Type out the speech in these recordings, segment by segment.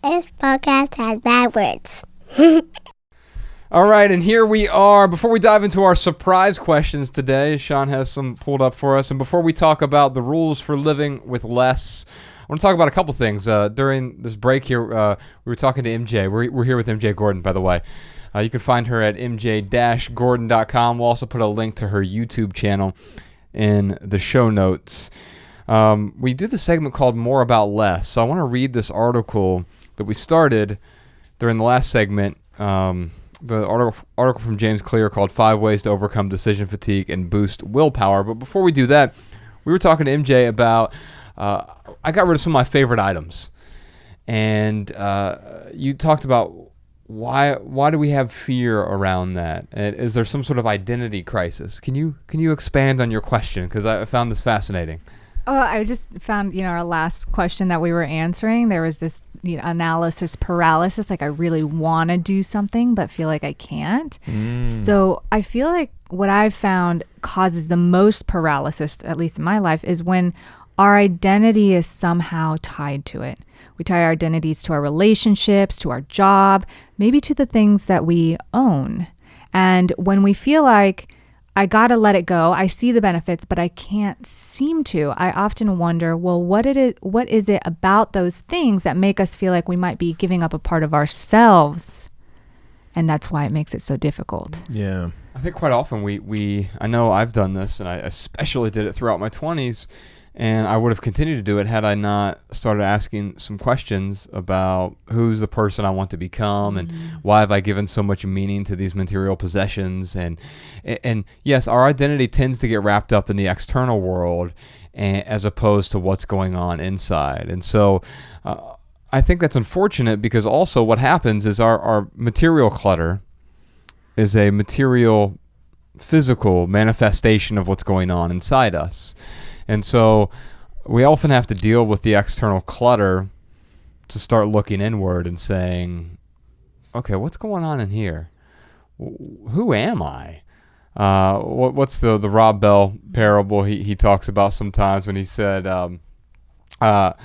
This podcast has bad words. All right, and here we are. Before we dive into our surprise questions today, Sean has some pulled up for us. And before we talk about the rules for living with less, I want to talk about a couple things. During this break here, we were talking to MJ. We're here with MJ Gordon, by the way. You can find her at mj-gordon.com. We'll also put a link to her YouTube channel in the show notes. We do this segment called More About Less. So I want to read this article that we started during the last segment. The article from James Clear called 5 Ways to Overcome Decision Fatigue and Boost Willpower. But before we do that, we were talking to MJ about, I got rid of some of my favorite items. And you talked about why do we have fear around that? And is there some sort of identity crisis? Can you expand on your question? Because I found this fascinating. Oh, I just found, our last question that we were answering, there was this analysis paralysis. Like I really want to do something, but feel like I can't. So I feel like what I've found causes the most paralysis, at least in my life, is when our identity is somehow tied to it. We tie our identities to our relationships, to our job, maybe to the things that we own. And when we feel like I got to let it go, I see the benefits, but I can't seem to, I often wonder, well, what is it about those things that make us feel like we might be giving up a part of ourselves? And that's why it makes it so difficult. Yeah. I think quite often I know I've done this, and I especially did it throughout my 20s, and I would have continued to do it had I not started asking some questions about who's the person I want to become and why have I given so much meaning to these material possessions. And yes, our identity tends to get wrapped up in the external world as opposed to what's going on inside. And so I think that's unfortunate because also what happens is our material clutter is a material, physical manifestation of what's going on inside us. And so we often have to deal with the external clutter to start looking inward and saying, okay, what's going on in here? Who am I? What's the Rob Bell parable he talks about sometimes when he said, there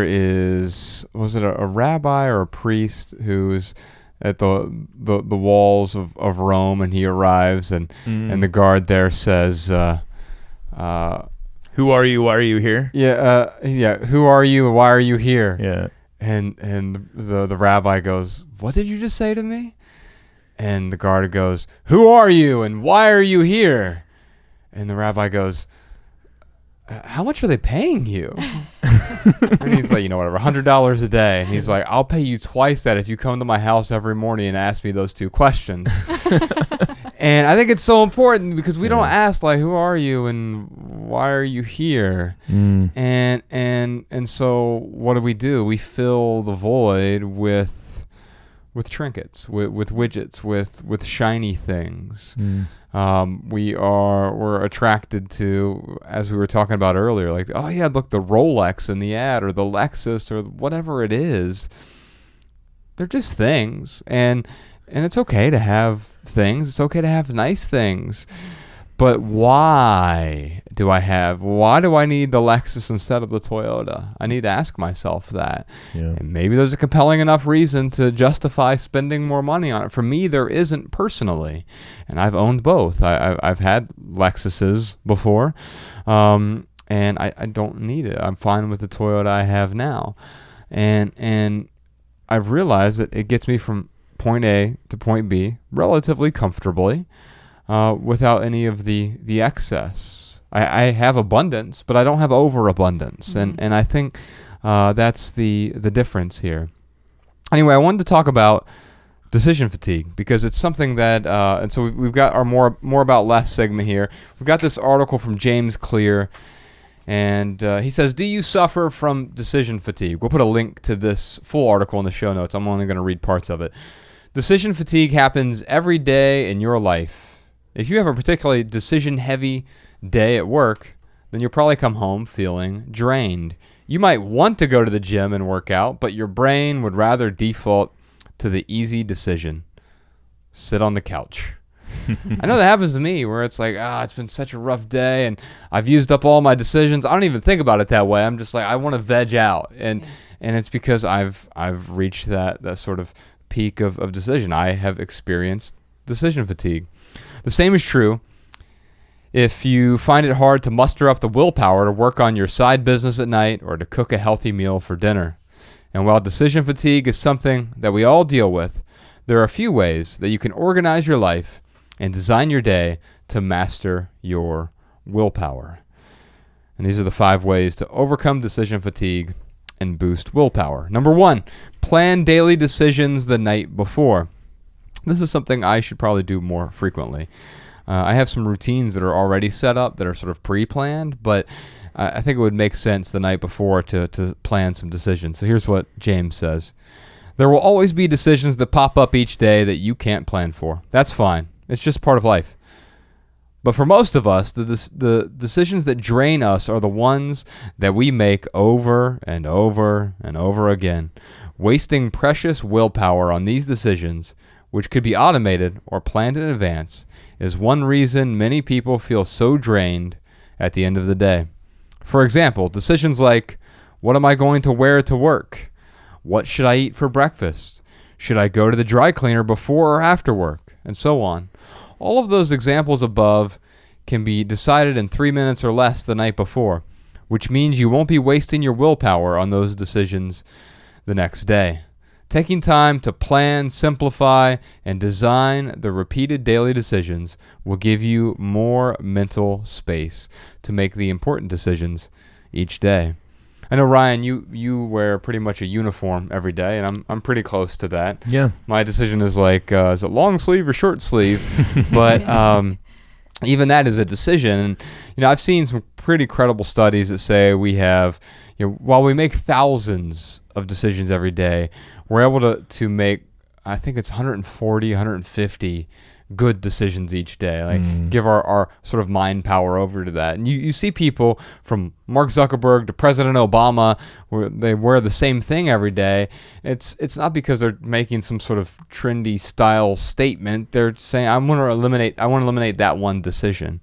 is, was it a rabbi or a priest who's at the walls of Rome, and he arrives and the guard there says, who are you? Why are you here? Yeah. Who are you and why are you here? Yeah. And the rabbi goes, what did you just say to me? And the guard goes, who are you and why are you here? And the rabbi goes, how much are they paying you? And he's like, whatever, $100 a day. And he's like, I'll pay you twice that if you come to my house every morning and ask me those two questions. And I think it's so important because we don't ask, like, who are you and why are you here? And so what do? We fill the void with trinkets, with widgets, with shiny things. We're attracted to, as we were talking about earlier, like, oh yeah, look, the Rolex in the ad or the Lexus or whatever it is. They're just things, and it's okay to have things. It's okay to have nice things. But why do I need the Lexus instead of the Toyota? I need to ask myself that. Yeah. And maybe there's a compelling enough reason to justify spending more money on it. For me, there isn't personally. And I've owned both. I've had Lexuses before. And I don't need it. I'm fine with the Toyota I have now. And I've realized that it gets me from point A to point B relatively comfortably. Without any of the excess. I have abundance, but I don't have overabundance. And I think that's the difference here. Anyway, I wanted to talk about decision fatigue because it's something that, and so we've got our more about less segment here. We've got this article from James Clear, and he says, do you suffer from decision fatigue? We'll put a link to this full article in the show notes. I'm only going to read parts of it. Decision fatigue happens every day in your life. If you have a particularly decision-heavy day at work, then you'll probably come home feeling drained. You might want to go to the gym and work out, but your brain would rather default to the easy decision. Sit on the couch. I know that happens to me where it's like, it's been such a rough day and I've used up all my decisions. I don't even think about it that way. I'm just like, I want to veg out. And And it's because I've reached that sort of peak of decision. I have experienced decision fatigue. The same is true if you find it hard to muster up the willpower to work on your side business at night or to cook a healthy meal for dinner. And while decision fatigue is something that we all deal with, there are a few ways that you can organize your life and design your day to master your willpower. And these are the 5 ways to overcome decision fatigue and boost willpower. Number 1, plan daily decisions the night before. This is something I should probably do more frequently. I have some routines that are already set up that are sort of pre-planned, but I think it would make sense the night before to plan some decisions. So here's what James says. There will always be decisions that pop up each day that you can't plan for. That's fine. It's just part of life. But for most of us, the decisions that drain us are the ones that we make over and over and over again. Wasting precious willpower on these decisions, which could be automated or planned in advance, is one reason many people feel so drained at the end of the day. For example, decisions like, what am I going to wear to work? What should I eat for breakfast? Should I go to the dry cleaner before or after work? And so on. All of those examples above can be decided in 3 minutes or less the night before, which means you won't be wasting your willpower on those decisions the next day. Taking time to plan, simplify, and design the repeated daily decisions will give you more mental space to make the important decisions each day. I know, Ryan, you wear pretty much a uniform every day, and I'm pretty close to that. Yeah. My decision is like, is it long sleeve or short sleeve? But even that is a decision. And I've seen some pretty credible studies that say we have, while we make thousands of decisions every day, we're able to make, I think it's 140, 150 good decisions each day. Like give our sort of mind power over to that. And you see people from Mark Zuckerberg to President Obama where they wear the same thing every day. It's not because they're making some sort of trendy style statement. They're saying, I want to eliminate that one decision.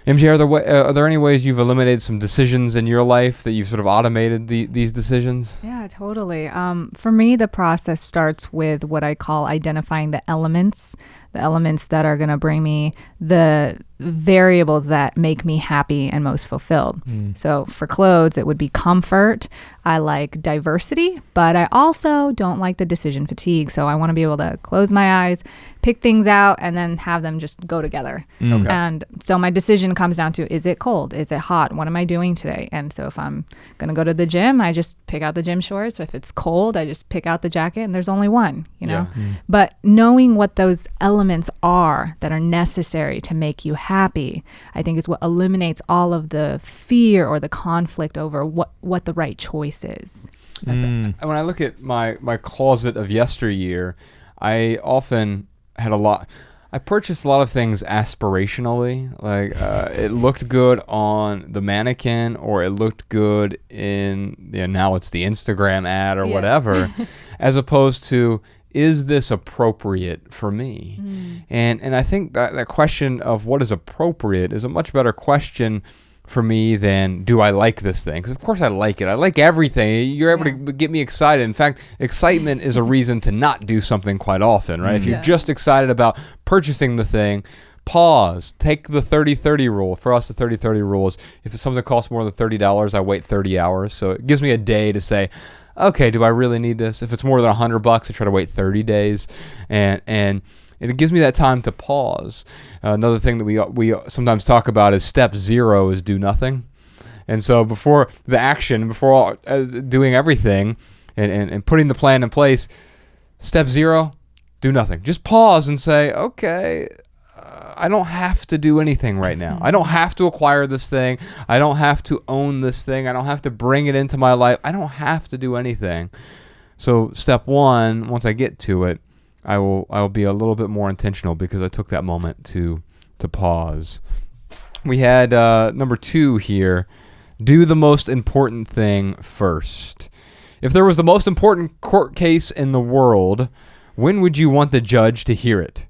MJ, are there any ways you've eliminated some decisions in your life that you've sort of automated these decisions? Yeah, totally. For me, the process starts with what I call identifying the elements that are going to bring me the variables that make me happy and most fulfilled. So for clothes, it would be comfort. I like diversity, but I also don't like the decision fatigue. So I want to be able to close my eyes, pick things out, and then have them just go together. Okay. And so my decision comes down to, is it cold? Is it hot? What am I doing today? And so if I'm going to go to the gym, I just pick out the gym shorts. If it's cold, I just pick out the jacket, and there's only one, Yeah. But knowing what those elements are that are necessary to make you happy, I think is what eliminates all of the fear or the conflict over what the right choice is. When I look at my closet of yesteryear, I often had I purchased a lot of things aspirationally. Like it looked good on the mannequin, or it looked good in now it's the Instagram ad or whatever, as opposed to, is this appropriate for me? And I think that question of what is appropriate is a much better question for me than, do I like this thing? Because of course I like it. I like everything. You're able to get me excited. In fact, excitement is a reason to not do something quite often, right? If you're just excited about purchasing the thing, pause, take the 30-30 rule. For us, the 30-30 rule is if something costs more than $30, I wait 30 hours. So it gives me a day to say, okay, do I really need this? If it's more than $100, I try to wait 30 days. And it gives me that time to pause. Another thing that we sometimes talk about is step 0 is do nothing. And so before the action, before doing everything and putting the plan in place, step 0, do nothing. Just pause and say, okay, I don't have to do anything right now. I don't have to acquire this thing. I don't have to own this thing. I don't have to bring it into my life. I don't have to do anything. So step 1, once I get to it, I will be a little bit more intentional because I took that moment to pause. We had number 2 here. Do the most important thing first. If there was the most important court case in the world, when would you want the judge to hear it?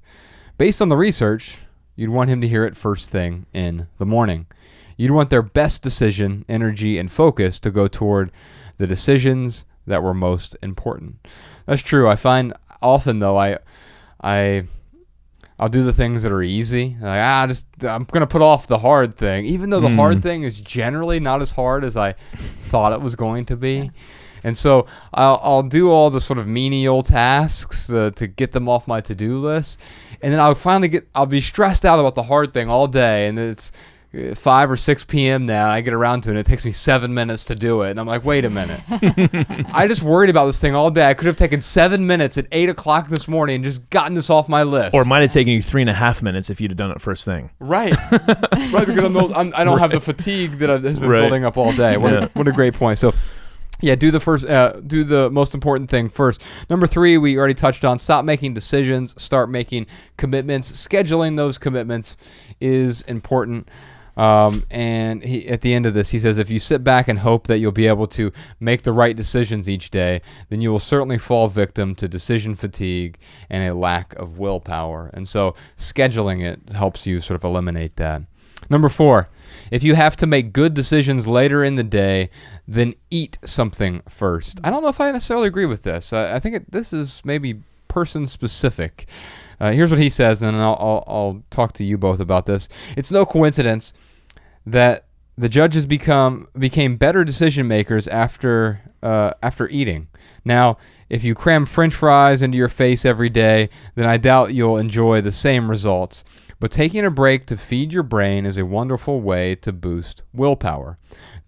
Based on the research, you'd want him to hear it first thing in the morning. You'd want their best decision, energy, and focus to go toward the decisions that were most important. That's true. I find often though I'll do the things that are easy. Like, I'm gonna put off the hard thing, even though the hard thing is generally not as hard as I thought it was going to be. And so I'll do all the sort of menial tasks to get them off my to-do list, and then I'll be stressed out about the hard thing all day, and it's 5 or 6 p.m. now. I get around to it, and it takes me 7 minutes to do it, and I'm like, wait a minute. I just worried about this thing all day. I could have taken 7 minutes at 8 o'clock this morning and just gotten this off my list. Or it might have taken you 3.5 minutes if you'd have done it first thing. Right. Right, because I don't have the fatigue that has been building up all day. What a great point. So, yeah, do the most important thing first. Number 3, we already touched on. Stop making decisions. Start making commitments. Scheduling those commitments is important. And at the end of this, he says, if you sit back and hope that you'll be able to make the right decisions each day, then you will certainly fall victim to decision fatigue and a lack of willpower. And so scheduling it helps you sort of eliminate that. Number 4, if you have to make good decisions later in the day, then eat something first. I don't know if I necessarily agree with this. I think this is maybe person specific. Here's what he says, and I'll talk to you both about this. It's no coincidence that the judges became better decision makers after eating. Now, if you cram French fries into your face every day, then I doubt you'll enjoy the same results. But taking a break to feed your brain is a wonderful way to boost willpower.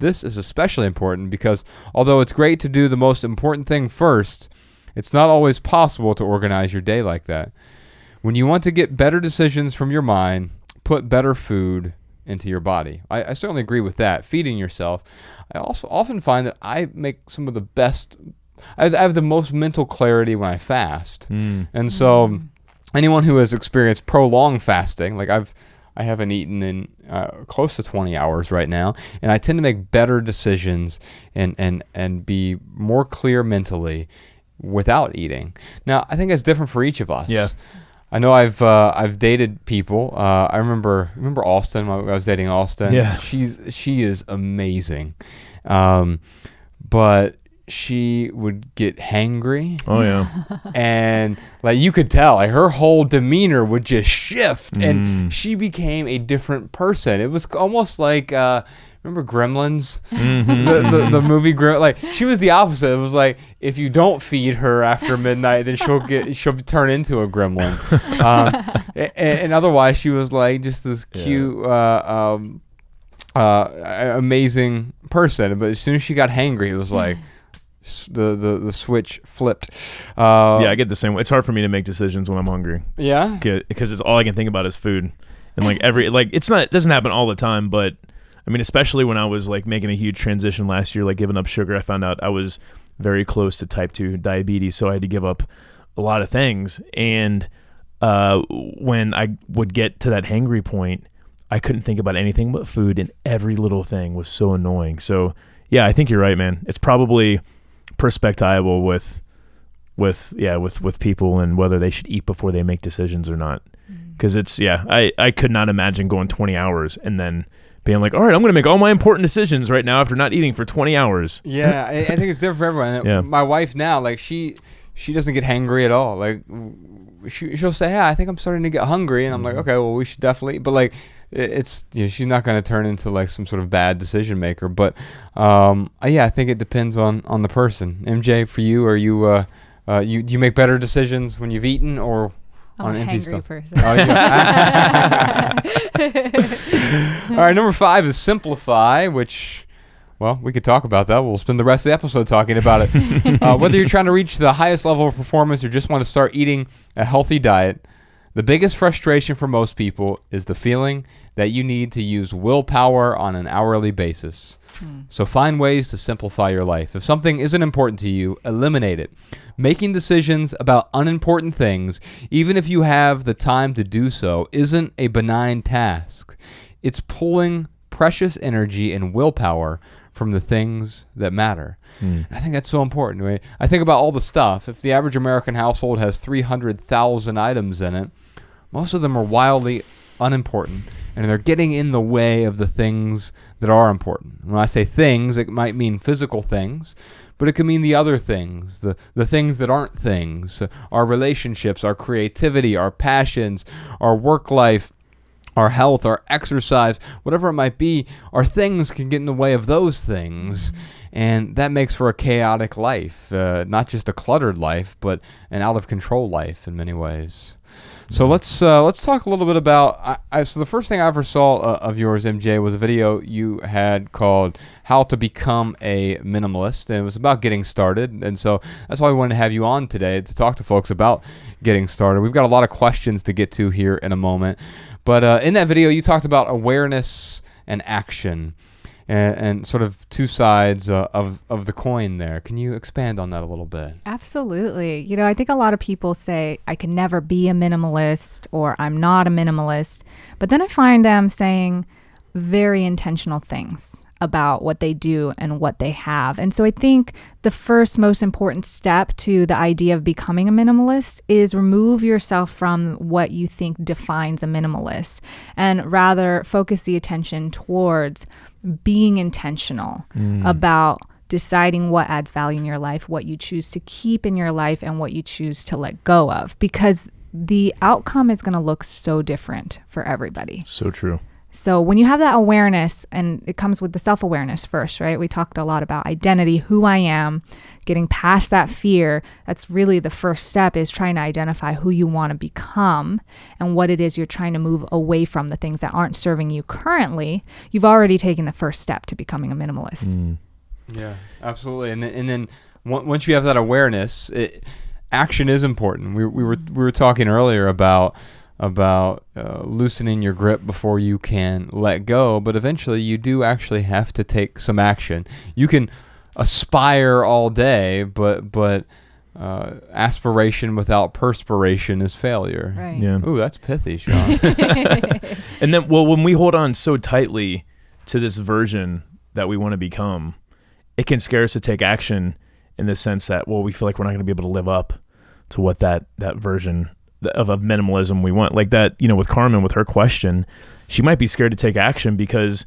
This is especially important because although it's great to do the most important thing first, it's not always possible to organize your day like that. When you want to get better decisions from your mind, put better food into your body. I certainly agree with that. Feeding yourself. I also often find that I make some of the best, I have the most mental clarity when I fast. And so anyone who has experienced prolonged fasting, like I haven't eaten in close to 20 hours right now, and I tend to make better decisions and be more clear mentally without eating. Now, I think that's different for each of us. Yeah. I know I've dated people. I remember Austin. When I was dating Austin. Yeah. She is amazing, but she would get hangry. Oh yeah. And like you could tell, like her whole demeanor would just shift, and she became a different person. It was almost like remember Gremlins, the movie Like she was the opposite. It was like if you don't feed her after midnight, then she'll turn into a gremlin. And otherwise, she was like just this cute, amazing person. But as soon as she got hangry, it was like the switch flipped. I get the same way. It's hard for me to make decisions when I'm hungry. Yeah, because it's all I can think about is food, and like it doesn't happen all the time, but I mean, especially when I was like making a huge transition last year, like giving up sugar, I found out I was very close to type 2 diabetes, so I had to give up a lot of things. And when I would get to that hangry point, I couldn't think about anything but food, and every little thing was so annoying. So yeah, I think you're right, man. It's probably perspectival with people and whether they should eat before they make decisions or not. Because I could not imagine going 20 hours and then being like, all right, I'm going to make all my important decisions right now after not eating for 20 hours. Yeah, I think it's different for everyone. Yeah. My wife now, like she doesn't get hangry at all. Like she'll say, "Yeah, I think I'm starting to get hungry," and I'm like, "Okay, well, we should definitely." But like, it's she's not going to turn into like some sort of bad decision maker. But I think it depends on the person. MJ, for you, are you do you make better decisions when you've eaten or on I'm empty a hangry stuff? person. Oh, yeah. All right, number 5 is simplify, which, well, we could talk about that. We'll spend the rest of the episode talking about it. Whether you're trying to reach the highest level of performance or just want to start eating a healthy diet, the biggest frustration for most people is the feeling that you need to use willpower on an hourly basis. So find ways to simplify your life. If something isn't important to you, eliminate it. Making decisions about unimportant things, even if you have the time to do so, isn't a benign task. It's pulling precious energy and willpower from the things that matter. I think that's so important. Right? I think about all the stuff. If the average American household has 300,000 items in it, most of them are wildly unimportant, and they're getting in the way of the things that are important. When I say things, it might mean physical things, but it can mean the other things, the things that aren't things, our relationships, our creativity, our passions, our work life, our health, our exercise, whatever it might be. Our things can get in the way of those things, and that makes for a chaotic life, not just a cluttered life, but an out of control life in many ways. So let's talk a little bit about. So the first thing I ever saw of yours, MJ, was a video you had called "How to Become a Minimalist," and it was about getting started. And so that's why we wanted to have you on today to talk to folks about getting started. We've got a lot of questions to get to here in a moment, but in that video you talked about awareness and action, and sort of two sides of the coin there. Can you expand on that a little bit? Absolutely. You know, I think a lot of people say, I can never be a minimalist, or I'm not a minimalist. But then I find them saying very intentional things about what they do and what they have. And so I think the first most important step to the idea of becoming a minimalist is remove yourself from what you think defines a minimalist, and rather focus the attention towards being intentional about deciding what adds value in your life, what you choose to keep in your life, and what you choose to let go of, because the outcome is going to look so different for everybody. So true. So when you have that awareness, and it comes with the self-awareness first, right? We talked a lot about identity, who I am, getting past that fear. That's really the first step, is trying to identify who you want to become and what it is you're trying to move away from, the things that aren't serving you currently. You've already taken the first step to becoming a minimalist. Yeah, absolutely. And then once you have that awareness, action is important. We were talking earlier about loosening your grip before you can let go, but eventually you do actually have to take some action. You can aspire all day, but aspiration without perspiration is failure. Right. Yeah. Ooh, that's pithy, Sean. And then, well, when we hold on so tightly to this version that we want to become, it can scare us to take action, in the sense that, well, we feel like we're not going to be able to live up to what that version of minimalism we want. Like that, you know, with Carmen, with her question, she might be scared to take action because,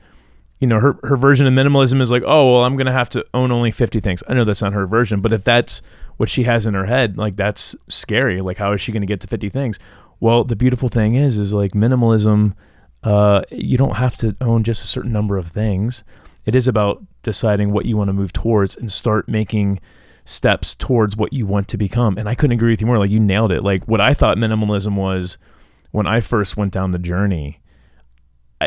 you know, her version of minimalism is like, oh, well, I'm going to have to own only 50 things. I know that's not her version, but if that's what she has in her head, like, that's scary. Like, how is she going to get to 50 things? Well, the beautiful thing is like minimalism, you don't have to own just a certain number of things. It is about deciding what you want to move towards and start making steps towards what you want to become. And I couldn't agree with you more. Like, you nailed it. Like, what I thought minimalism was when I first went down the journey,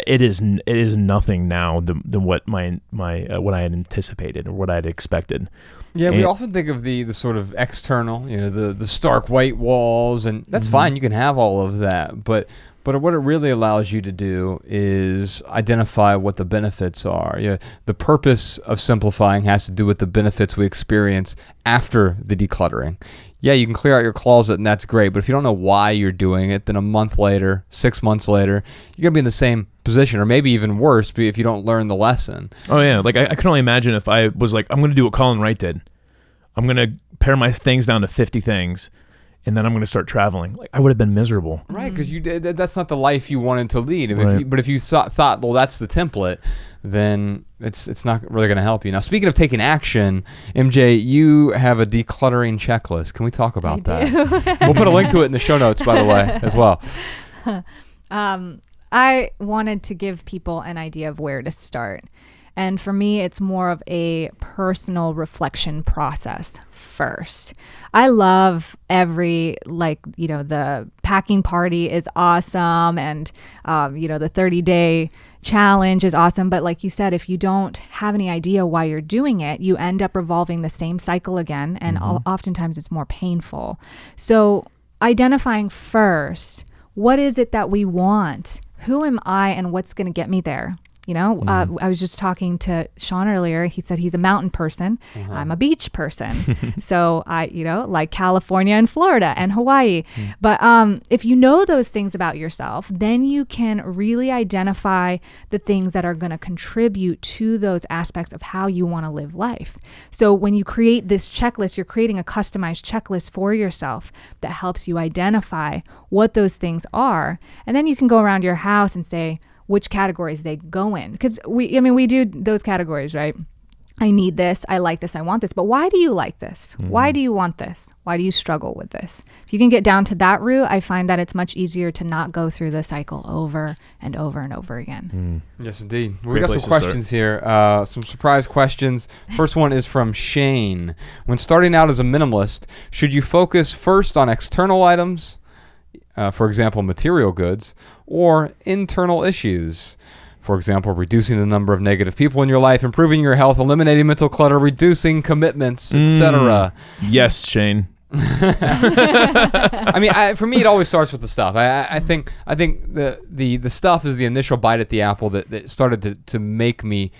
it is nothing now than what my what I had anticipated or what I had expected. Yeah, we often think of the sort of external, you know, the stark white walls, and that's fine. You can have all of that, but what it really allows you to do is identify what the benefits are. Yeah, the purpose of simplifying has to do with the benefits we experience after the decluttering. Yeah, you can clear out your closet, and that's great, but if you don't know why you're doing it, then a month later, 6 months later, you're going to be in the same position, or maybe even worse if you don't learn the lesson. Oh, yeah. Like, I can only imagine if I was like, I'm going to do what Colin Wright did. I'm going to pare my things down to 50 things, and then I'm going to start traveling. Like, I would have been miserable. Right, because that's not the life you wanted to lead. Right. But if you thought, well, that's the template, then it's not really going to help you. Now, speaking of taking action, MJ, you have a decluttering checklist. Can we talk about that? We'll put a link to it in the show notes, by the way, as well. I wanted to give people an idea of where to start. And for me, it's more of a personal reflection process first. I love the packing party is awesome, and, the 30-day challenge is awesome. But like you said, if you don't have any idea why you're doing it, you end up revolving the same cycle again. And oftentimes it's more painful. So identifying first, what is it that we want? Who am I, and what's going to get me there? I was just talking to Sean earlier. He said he's a mountain person. I'm a beach person. So I, like California and Florida and Hawaii. But if you know those things about yourself, then you can really identify the things that are going to contribute to those aspects of how you want to live life. So when you create this checklist, you're creating a customized checklist for yourself that helps you identify what those things are. And then you can go around your house and say, which categories they go in. Because we do those categories, right? I need this, I like this, I want this. But why do you like this? Why do you want this? Why do you struggle with this? If you can get down to that root, I find that it's much easier to not go through the cycle over and over and over again. Yes, indeed. Great We got place some to questions here. Some surprise questions. First one is from Shane. When starting out as a minimalist, should you focus first on external items, for example, material goods, or internal issues? For example, reducing the number of negative people in your life, improving your health, eliminating mental clutter, reducing commitments, etc. Yes, Shane. I mean, for me, it always starts with the stuff. I think the stuff is the initial bite at the apple that started to make me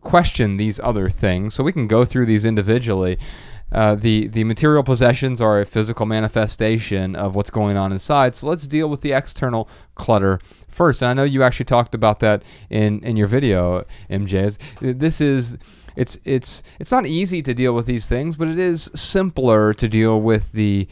question these other things. So we can go through these individually. The material possessions are a physical manifestation of what's going on inside. So let's deal with the external clutter first. And I know you actually talked about that in your video, MJ. It's not easy to deal with these things, but it is simpler to deal with the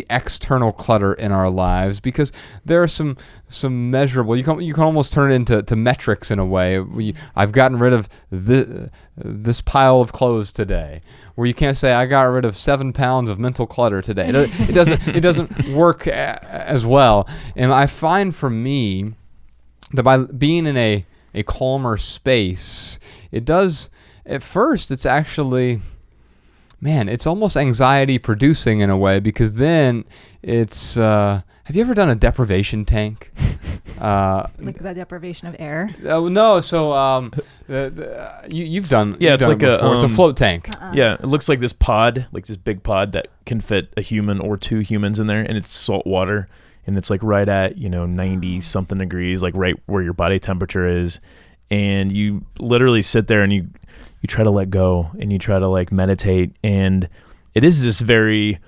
external clutter in our lives, because there are some measurable. You can almost turn it into metrics in a way. I've gotten rid of this pile of clothes today. Where you can't say I got rid of 7 pounds of mental clutter today. It doesn't work as well. And I find for me that by being in a calmer space, it does. At first, it's actually, it's almost anxiety producing in a way, because then it's. Have you ever done a deprivation tank? Like the deprivation of air? No. So you've done. Yeah, it's done like it before. It's a float tank. Yeah, it looks like this pod, like this big pod that can fit a human or 2 humans in there, and it's salt water, and it's like right at 90 something degrees, like right where your body temperature is, and you literally sit there and you try to let go, and you try to like meditate, and it is this very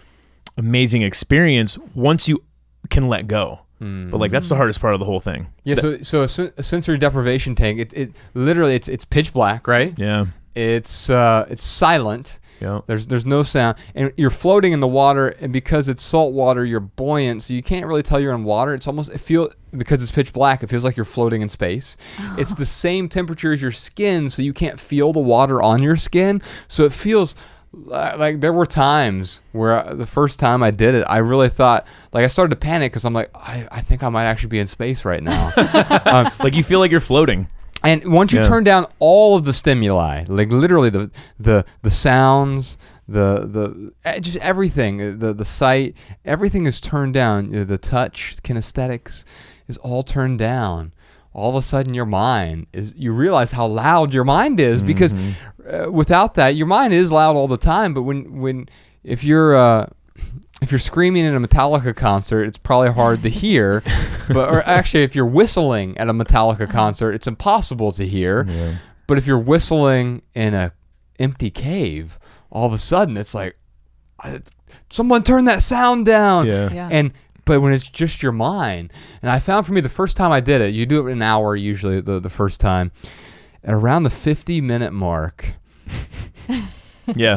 amazing experience once you can let go. But like that's the hardest part of the whole thing. Yeah. So a sensory deprivation tank. It literally it's pitch black, right? Yeah. It's silent. Yeah. There's no sound, and you're floating in the water, and because it's salt water, you're buoyant, so you can't really tell you're in water. Because it's pitch black, it feels like you're floating in space. It's the same temperature as your skin, so you can't feel the water on your skin. So it feels like there were times where the first time I did it, I really thought, like, I started to panic because I'm like, I think I might actually be in space right now. Like you feel like you're floating. And once you turn down all of the stimuli, like literally the sounds, the just everything, the sight, everything is turned down. The touch, kinesthetics is all turned down. All of a sudden, your mind you realize how loud your mind is, because without that, your mind is loud all the time. But if you're screaming at a Metallica concert, it's probably hard to hear. Or actually, if you're whistling at a Metallica concert, it's impossible to hear. Yeah. But if you're whistling in an empty cave, all of a sudden it's like, someone turn that sound down. Yeah. But when it's just your mind, and I found for me the first time I did it, you do it in an hour usually the first time. At around the 50-minute mark,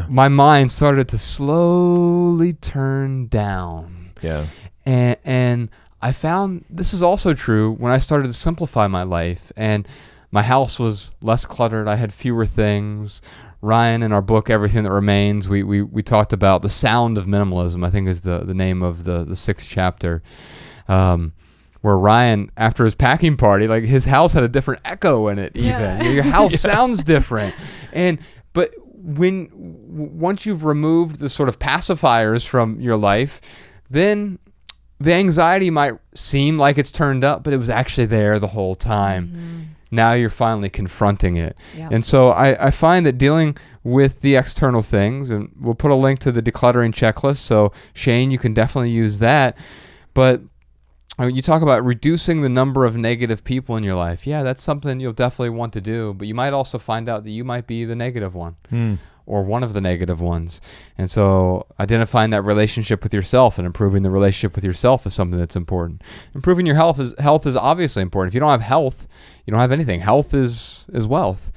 my mind started to slowly turn down. Yeah. And I found this is also true when I started to simplify my life, and my house was less cluttered. I had fewer things. Ryan, in our book, Everything That Remains, we talked about the sound of minimalism, I think is the name of the 6th chapter, where Ryan, after his packing party, like his house had a different echo in it even. Yeah. Your house sounds different. But once you've removed the sort of pacifiers from your life, then the anxiety might seem like it's turned up, but it was actually there the whole time. Mm-hmm. Now you're finally confronting it. Yeah. And so I find that dealing with the external things, and we'll put a link to the decluttering checklist, so Shane, you can definitely use that. But you talk about reducing the number of negative people in your life. Yeah, that's something you'll definitely want to do, but you might also find out that you might be the negative one. Or one of the negative ones. And so identifying that relationship with yourself and improving the relationship with yourself is something that's important. Improving your health is obviously important. If you don't have health, you don't have anything. Health is wealth.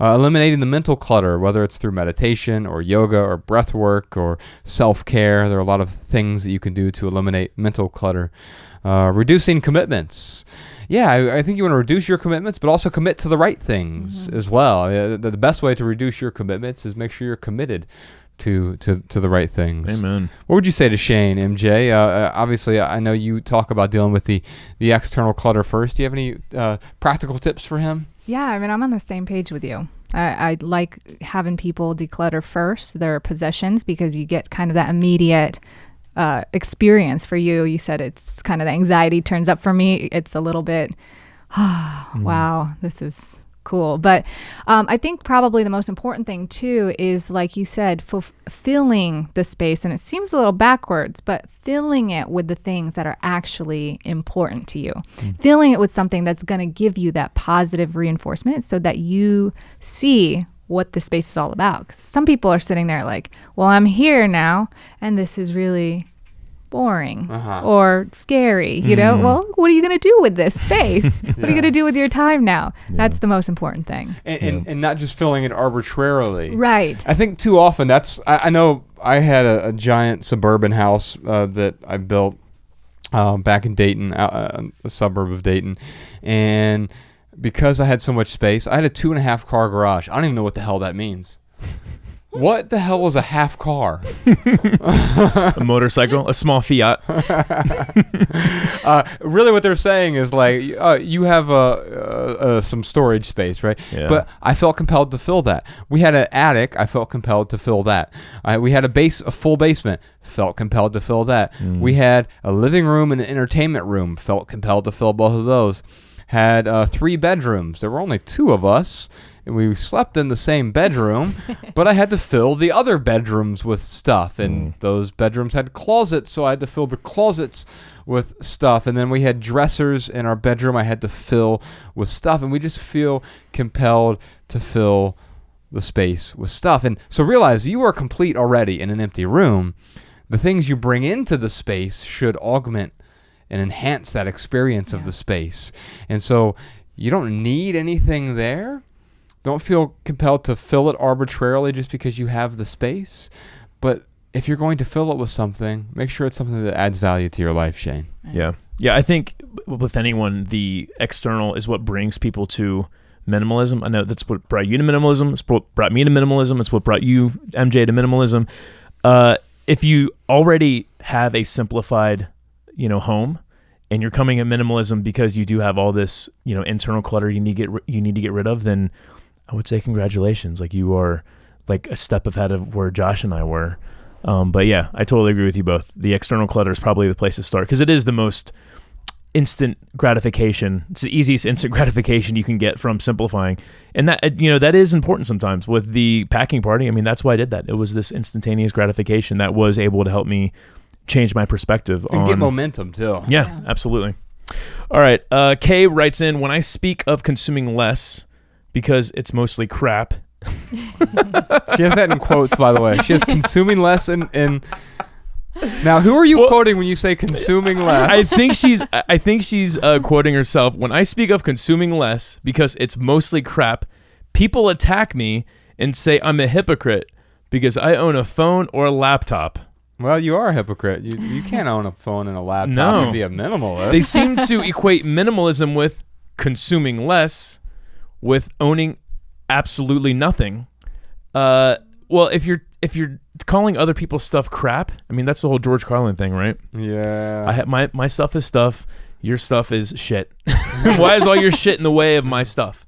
Eliminating the mental clutter, whether it's through meditation or yoga or breath work or self-care. There are a lot of things that you can do to eliminate mental clutter. Reducing commitments. Yeah, I think you want to reduce your commitments, but also commit to the right things as well. The best way to reduce your commitments is make sure you're committed to the right things. Amen. What would you say to Shane, MJ? Obviously, I know you talk about dealing with the external clutter first. Do you have any practical tips for him? Yeah, I mean, I'm on the same page with you. I like having people declutter first their possessions because you get kind of that immediate experience for you. You said it's kind of the anxiety turns up. For me, it's a little bit, wow, this is cool. But I think probably the most important thing too is, like you said, filling the space. And it seems a little backwards, but filling it with the things that are actually important to you. Filling it with something that's going to give you that positive reinforcement so that you see what the space is all about. 'Cause some people are sitting there like, well, I'm here now, and this is really boring or scary, you know? Well, what are you going to do with this space? What are you going to do with your time now? That's the most important thing. And not just filling it arbitrarily. Right. I think too often I know I had a giant suburban house that I built back in Dayton, a suburb of Dayton, and because I had so much space, I had a 2.5 car garage. I don't even know what the hell that means. What the hell is a half car? A motorcycle, a small Fiat. Really what they're saying is like, you have some storage space, right? Yeah. But I felt compelled to fill that. We had an attic. I felt compelled to fill that. We had a full basement. Felt compelled to fill that. We had a living room and an entertainment room. Felt compelled to fill both of those. Had 3 bedrooms. There were only 2 of us, and we slept in the same bedroom, but I had to fill the other bedrooms with stuff, and those bedrooms had closets, so I had to fill the closets with stuff. And then we had dressers in our bedroom I had to fill with stuff, and we just feel compelled to fill the space with stuff. And so realize you are complete already in an empty room. The things you bring into the space should augment and enhance that experience of the space. And so you don't need anything there. Don't feel compelled to fill it arbitrarily just because you have the space. But if you're going to fill it with something, make sure it's something that adds value to your life, Shane. Yeah. Yeah, I think with anyone, the external is what brings people to minimalism. I know that's what brought you to minimalism. It's what brought me to minimalism. It's what brought you, MJ, to minimalism. If you already have a simplified home, and you're coming at minimalism because you do have all this, internal clutter you need to get rid of, then I would say congratulations. Like, you are like a step ahead of where Josh and I were. But yeah, I totally agree with you both. The external clutter is probably the place to start because it is the most instant gratification. It's the easiest instant gratification you can get from simplifying. And that, that is important sometimes with the packing party. I mean, that's why I did that. It was this instantaneous gratification that was able to help me change my perspective and get momentum too. Yeah, absolutely. All right. Kay writes in, when I speak of consuming less because it's mostly crap. She has that in quotes, by the way. She has consuming less and now who are you quoting when you say consuming less? I think she's quoting herself. When I speak of consuming less because it's mostly crap, people attack me and say I'm a hypocrite because I own a phone or a laptop. Well, you are a hypocrite. You can't own a phone and a laptop and be a minimalist. They seem to equate minimalism with consuming less, with owning absolutely nothing. Well, if you're calling other people's stuff crap, I mean that's the whole George Carlin thing, right? Yeah. I have my stuff is stuff. Your stuff is shit. Why is all your shit in the way of my stuff?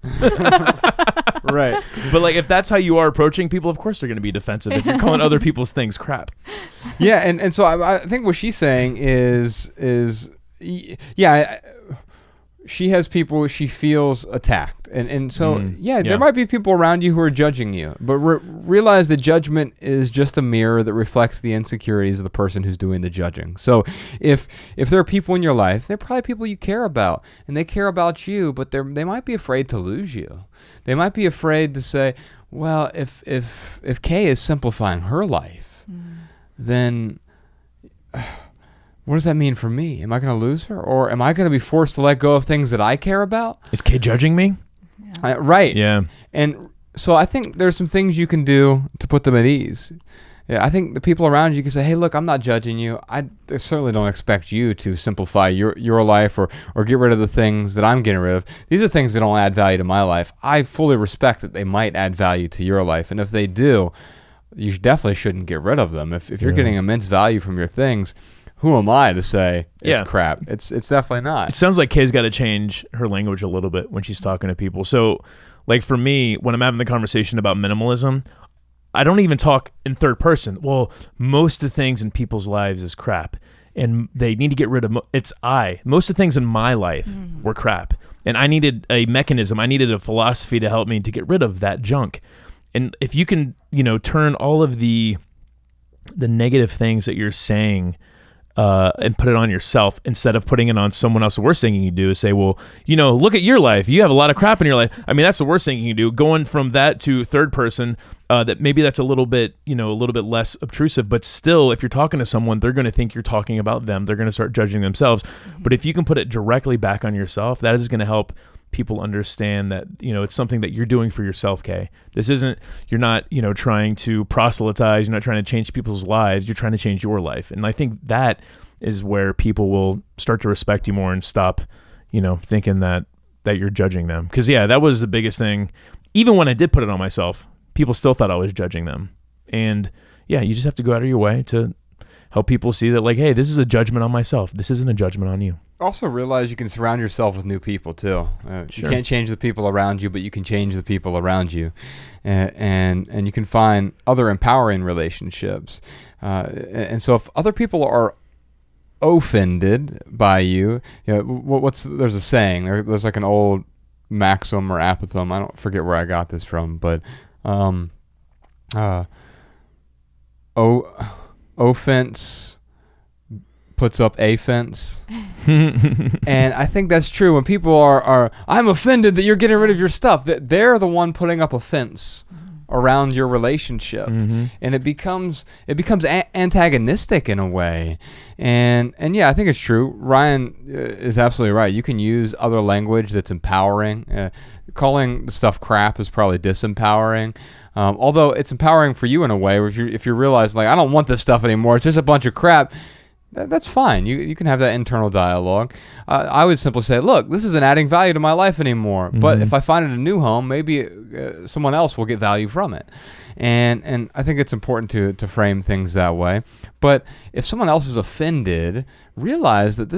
Right. But like, if that's how you are approaching people, of course they're going to be defensive if you're calling other people's things crap. Yeah, and so I think what she's saying is she has people she feels attacked, and so there might be people around you who are judging you, but realize that judgment is just a mirror that reflects the insecurities of the person who's doing the judging. So if there are people in your life, they're probably people you care about, and they care about you, but they might be afraid to lose you. They might be afraid to say, well, if Kay is simplifying her life, then what does that mean for me? Am I going to lose her? Or am I going to be forced to let go of things that I care about? Is Kay judging me? Right. Yeah. And So I think there's some things you can do to put them at ease. Yeah, I think the people around you can say, hey, look, I'm not judging you. I certainly don't expect you to simplify your life or get rid of the things that I'm getting rid of. These are things that don't add value to my life. I fully respect that they might add value to your life. And if they do, you definitely shouldn't get rid of them. If you're getting immense value from your things, who am I to say it's crap? It's definitely not. It sounds like Kay's got to change her language a little bit when she's talking to people. So, like for me, when I'm having the conversation about minimalism, I don't even talk in third person. Well, most of the things in people's lives is crap, and they need to get rid of. Most of the things in my life were crap, and I needed a mechanism. I needed a philosophy to help me to get rid of that junk. And if you can, turn all of the negative things that you're saying and put it on yourself instead of putting it on someone else. The worst thing you can do is say, well, look at your life. You have a lot of crap in your life. I mean, that's the worst thing you can do. Going from that to third person, that maybe that's a little bit less obtrusive, but still, if you're talking to someone, they're going to think you're talking about them. They're going to start judging themselves. But if you can put it directly back on yourself, that is going to help people understand that, it's something that you're doing for yourself, Kay. This isn't, you're not, trying to proselytize, you're not trying to change people's lives, you're trying to change your life. And I think that is where people will start to respect you more and stop, thinking that you're judging them. Because, that was the biggest thing. Even when I did put it on myself, people still thought I was judging them. And, you just have to go out of your way to help people see that, like, hey, this is a judgment on myself. This isn't a judgment on you. Also realize you can surround yourself with new people too. Sure. You can't change the people around you, but you can change the people around you, and you can find other empowering relationships. And so if other people are offended by you, there's a saying. There's like an old maxim or apothegm. I don't forget where I got this from, but offense puts up a fence. And I think that's true. When people are I'm offended that you're getting rid of your stuff, that they're the one putting up a fence around your relationship. And it becomes antagonistic in a way. And I think it's true. Ryan is absolutely right. You can use other language that's empowering. Calling the stuff crap is probably disempowering. Although it's empowering for you in a way, where if you realize, like, I don't want this stuff anymore, it's just a bunch of crap, that's fine. You can have that internal dialogue. I would simply say, look, this isn't adding value to my life anymore, but if I find it a new home, maybe someone else will get value from it. And I think it's important to frame things that way. But if someone else is offended, realize that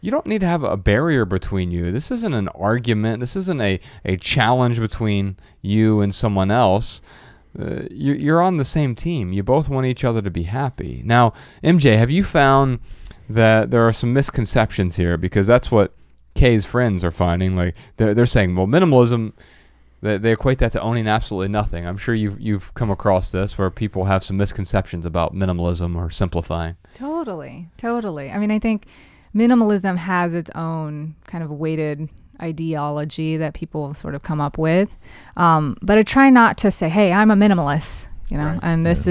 you don't need to have a barrier between you. This isn't an argument. This isn't a challenge between you and someone else. You're on the same team. You both want each other to be happy. Now, MJ, have you found that there are some misconceptions here? Because that's what Kay's friends are finding. Like they're saying, well, minimalism, they equate that to owning absolutely nothing. I'm sure you've come across this, where people have some misconceptions about minimalism or simplifying. Totally. I mean, I think minimalism has its own kind of weighted ideology that people sort of come up with, but I try not to say, hey, I'm a minimalist, right. And this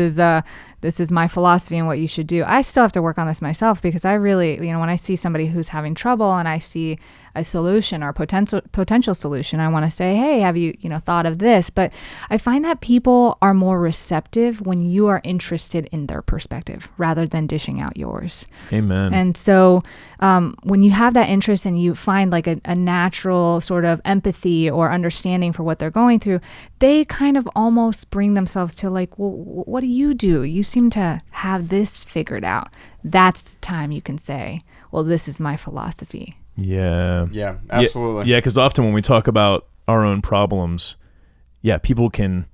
is my philosophy and what you should do. I still have to work on this myself, because I really, when I see somebody who's having trouble and I see a solution or potential solution, I want to say, hey, have you thought of this? But I find that people are more receptive when you are interested in their perspective rather than dishing out yours. Amen. And so when you have that interest and you find like a natural sort of empathy or understanding for what they're going through, they kind of almost bring themselves to like, well, what do? You seem to have this figured out. That's the time you can say, well, this is my philosophy. Yeah, absolutely. Yeah, because often when we talk about our own problems, people can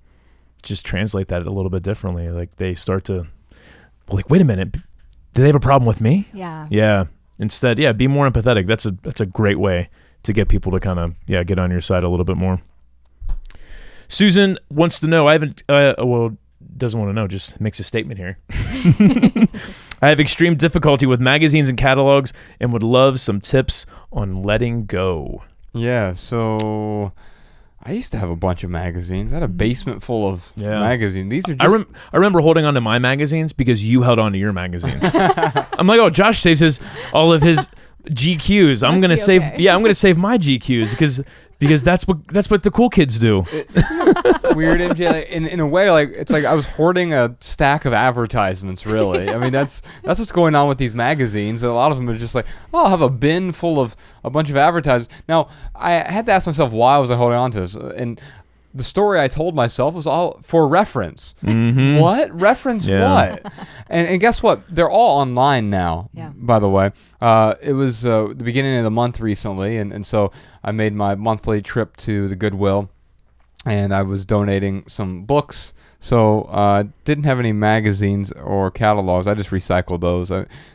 just translate that a little bit differently. Like they start to, like, wait a minute, do they have a problem with me? Yeah. Instead, be more empathetic. That's a great way to get people to kind of get on your side a little bit more. Susan wants to know. I haven't. Doesn't want to know. Just makes a statement here. I have extreme difficulty with magazines and catalogs and would love some tips on letting go. Yeah, so I used to have a bunch of magazines. I had a basement full of magazines. These are just... I remember holding on to my magazines because you held on to your magazines. I'm like, oh, Josh saves all of his GQs. I'm gonna save my GQs because because that's what the cool kids do. Weird, MJ. Like, in a way, like it's like I was hoarding a stack of advertisements. Really, I mean that's what's going on with these magazines. And a lot of them are just like, oh, I'll have a bin full of a bunch of advertisements. Now I had to ask myself, why was I holding on to this? And the story I told myself was all for reference. Mm-hmm. What? Reference what? And guess what? They're all online now, by the way. It was the beginning of the month recently, and so I made my monthly trip to the Goodwill, and I was donating some books. So didn't have any magazines or catalogs. I just recycled those.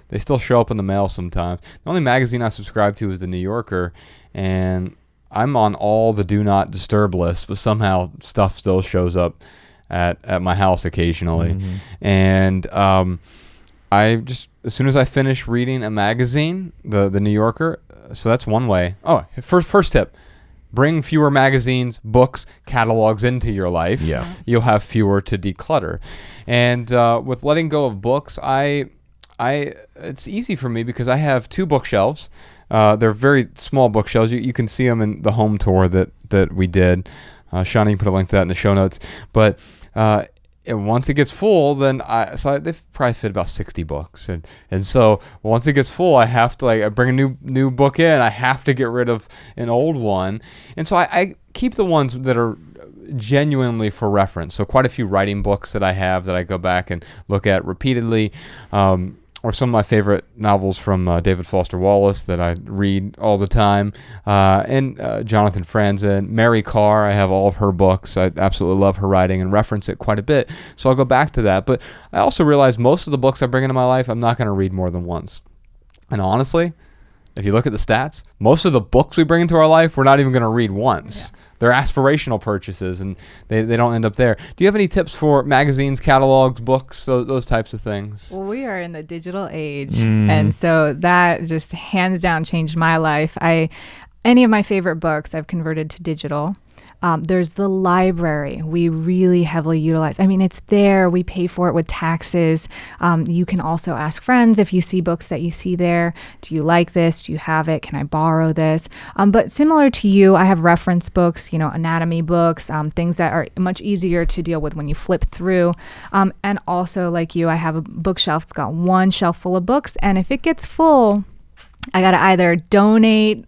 They still show up in the mail sometimes. The only magazine I subscribe to is The New Yorker, and I'm on all the do not disturb lists, but somehow stuff still shows up at my house occasionally. Mm-hmm. And I just, as soon as I finish reading a magazine, the New Yorker, so that's one way. Oh, first tip. Bring fewer magazines, books, catalogs into your life. Yeah. You'll have fewer to declutter. And with letting go of books, it's easy for me because I have 2 bookshelves. They're very small bookshelves. You can see them in the home tour that we did. Shawnee, you can put a link to that in the show notes. But once it gets full, then they probably fit about 60 books. And so once it gets full, I have to I bring a new book in. I have to get rid of an old one. And so I keep the ones that are genuinely for reference. So quite a few writing books that I have that I go back and look at repeatedly. Or some of my favorite novels from David Foster Wallace that I read all the time, and Jonathan Franzen, Mary Carr. I have all of her books. I absolutely love her writing and reference it quite a bit, so I'll go back to that. But I also realize most of the books I bring into my life, I'm not going to read more than once. And honestly, if you look at the stats, most of the books we bring into our life, we're not even going to read once. Yeah. They're aspirational purchases, and they don't end up there. Do you have any tips for magazines, catalogs, books, those types of things? Well, we are in the digital age, and so that just hands down changed my life. Any of my favorite books I've converted to digital. There's the library we really heavily utilize. I mean, it's there. We pay for it with taxes. You can also ask friends if you see books that you see there. Do you like this? Do you have it? Can I borrow this? But similar to you, I have reference books, anatomy books, things that are much easier to deal with when you flip through. And also, like you, I have a bookshelf. It's got one shelf full of books. And if it gets full, I got to either donate,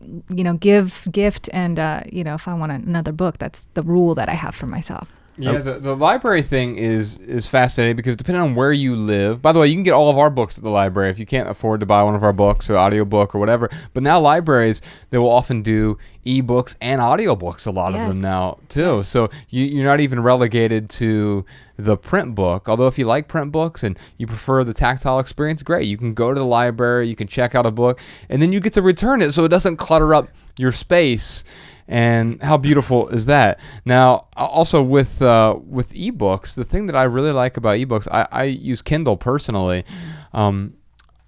gift, and, if I want another book, that's the rule that I have for myself. Yeah, the library thing is fascinating because depending on where you live, by the way, you can get all of our books at the library if you can't afford to buy one of our books or audiobook or whatever. But now libraries, they will often do ebooks and audiobooks, a lot of them now too. Yes. So you're not even relegated to the print book. Although if you like print books and you prefer the tactile experience, great. You can go to the library, you can check out a book, and then you get to return it so it doesn't clutter up your space. And how beautiful is that? Now, also with ebooks, the thing that I really like about ebooks, I use Kindle personally. I'm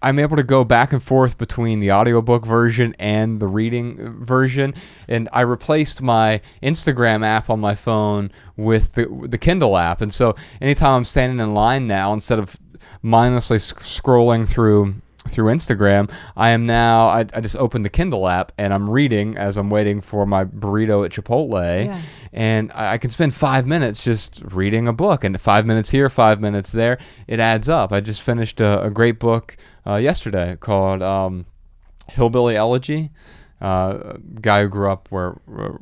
able to go back and forth between the audiobook version and the reading version. And I replaced my Instagram app on my phone with the Kindle app. And so anytime I'm standing in line now, instead of mindlessly scrolling through Instagram, I just opened the Kindle app and I'm reading as I'm waiting for my burrito at Chipotle, and I can spend 5 minutes just reading a book, and 5 minutes here, 5 minutes there, it adds up. I just finished a great book yesterday called Hillbilly Elegy. Guy who grew up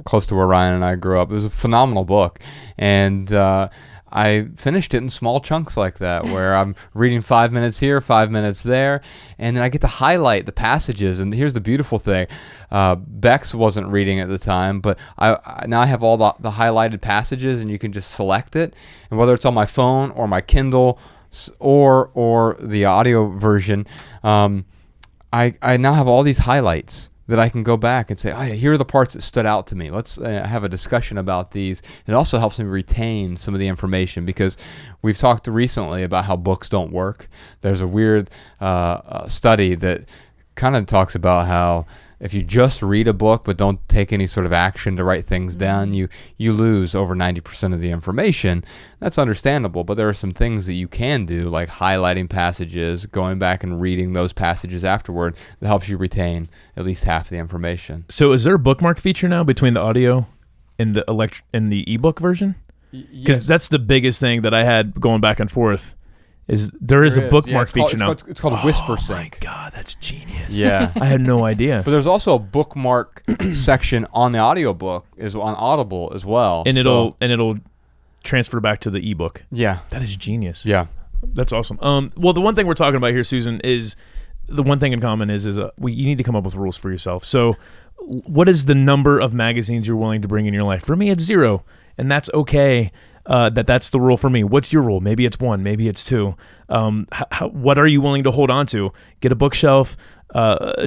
close to where Ryan and I grew up. It was a phenomenal book, and I finished it in small chunks like that, where I'm reading 5 minutes here, 5 minutes there, and then I get to highlight the passages. And here's the beautiful thing. Bex wasn't reading at the time, but I now have all the highlighted passages, and you can just select it. And whether it's on my phone or my Kindle or the audio version, I now have all these highlights that I can go back and say, oh, yeah, here are the parts that stood out to me. Let's have a discussion about these. It also helps me retain some of the information because we've talked recently about how books don't work. There's a weird study that kind of talks about how if you just read a book but don't take any sort of action to write things down, you lose over 90% of the information. That's understandable, but there are some things that you can do, like highlighting passages, going back and reading those passages afterward, that helps you retain at least half the information. So is there a bookmark feature now between the audio and the ebook version? Because that's the biggest thing that I had going back and forth. There is a bookmark feature now. It's called Whisper Sync. Oh my God, that's genius. Yeah. I had no idea. But there's also a bookmark section on the audiobook, is on Audible as well. And it'll transfer back to the ebook. Yeah. That is genius. Yeah. That's awesome. Well, the one thing we're talking about here, Susan, is the one thing in common is you need to come up with rules for yourself. So what is the number of magazines you're willing to bring in your life? For me, it's 0, and that's okay. That's the rule for me. What's your rule? Maybe it's 1, maybe it's 2. What are you willing to hold on to? Get a bookshelf.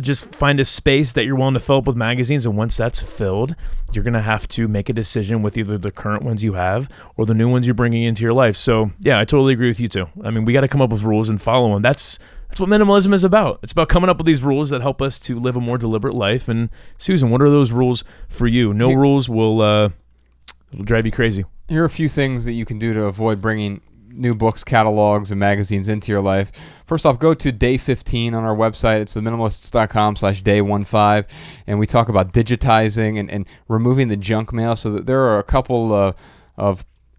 Just find a space that you're willing to fill up with magazines, and once that's filled, you're gonna have to make a decision with either the current ones you have or the new ones you're bringing into your life. So yeah, I totally agree with you too. I mean, we got to come up with rules and follow them. That's what minimalism is about. It's about coming up with these rules that help us to live a more deliberate life. And Susan, what are those rules for you? No rules will it'll drive you crazy. Here are a few things that you can do to avoid bringing new books, catalogs, and magazines into your life. First off, go to day 15 on our website. It's theminimalists.com/day15, and we talk about digitizing and removing the junk mail. So that there are a couple of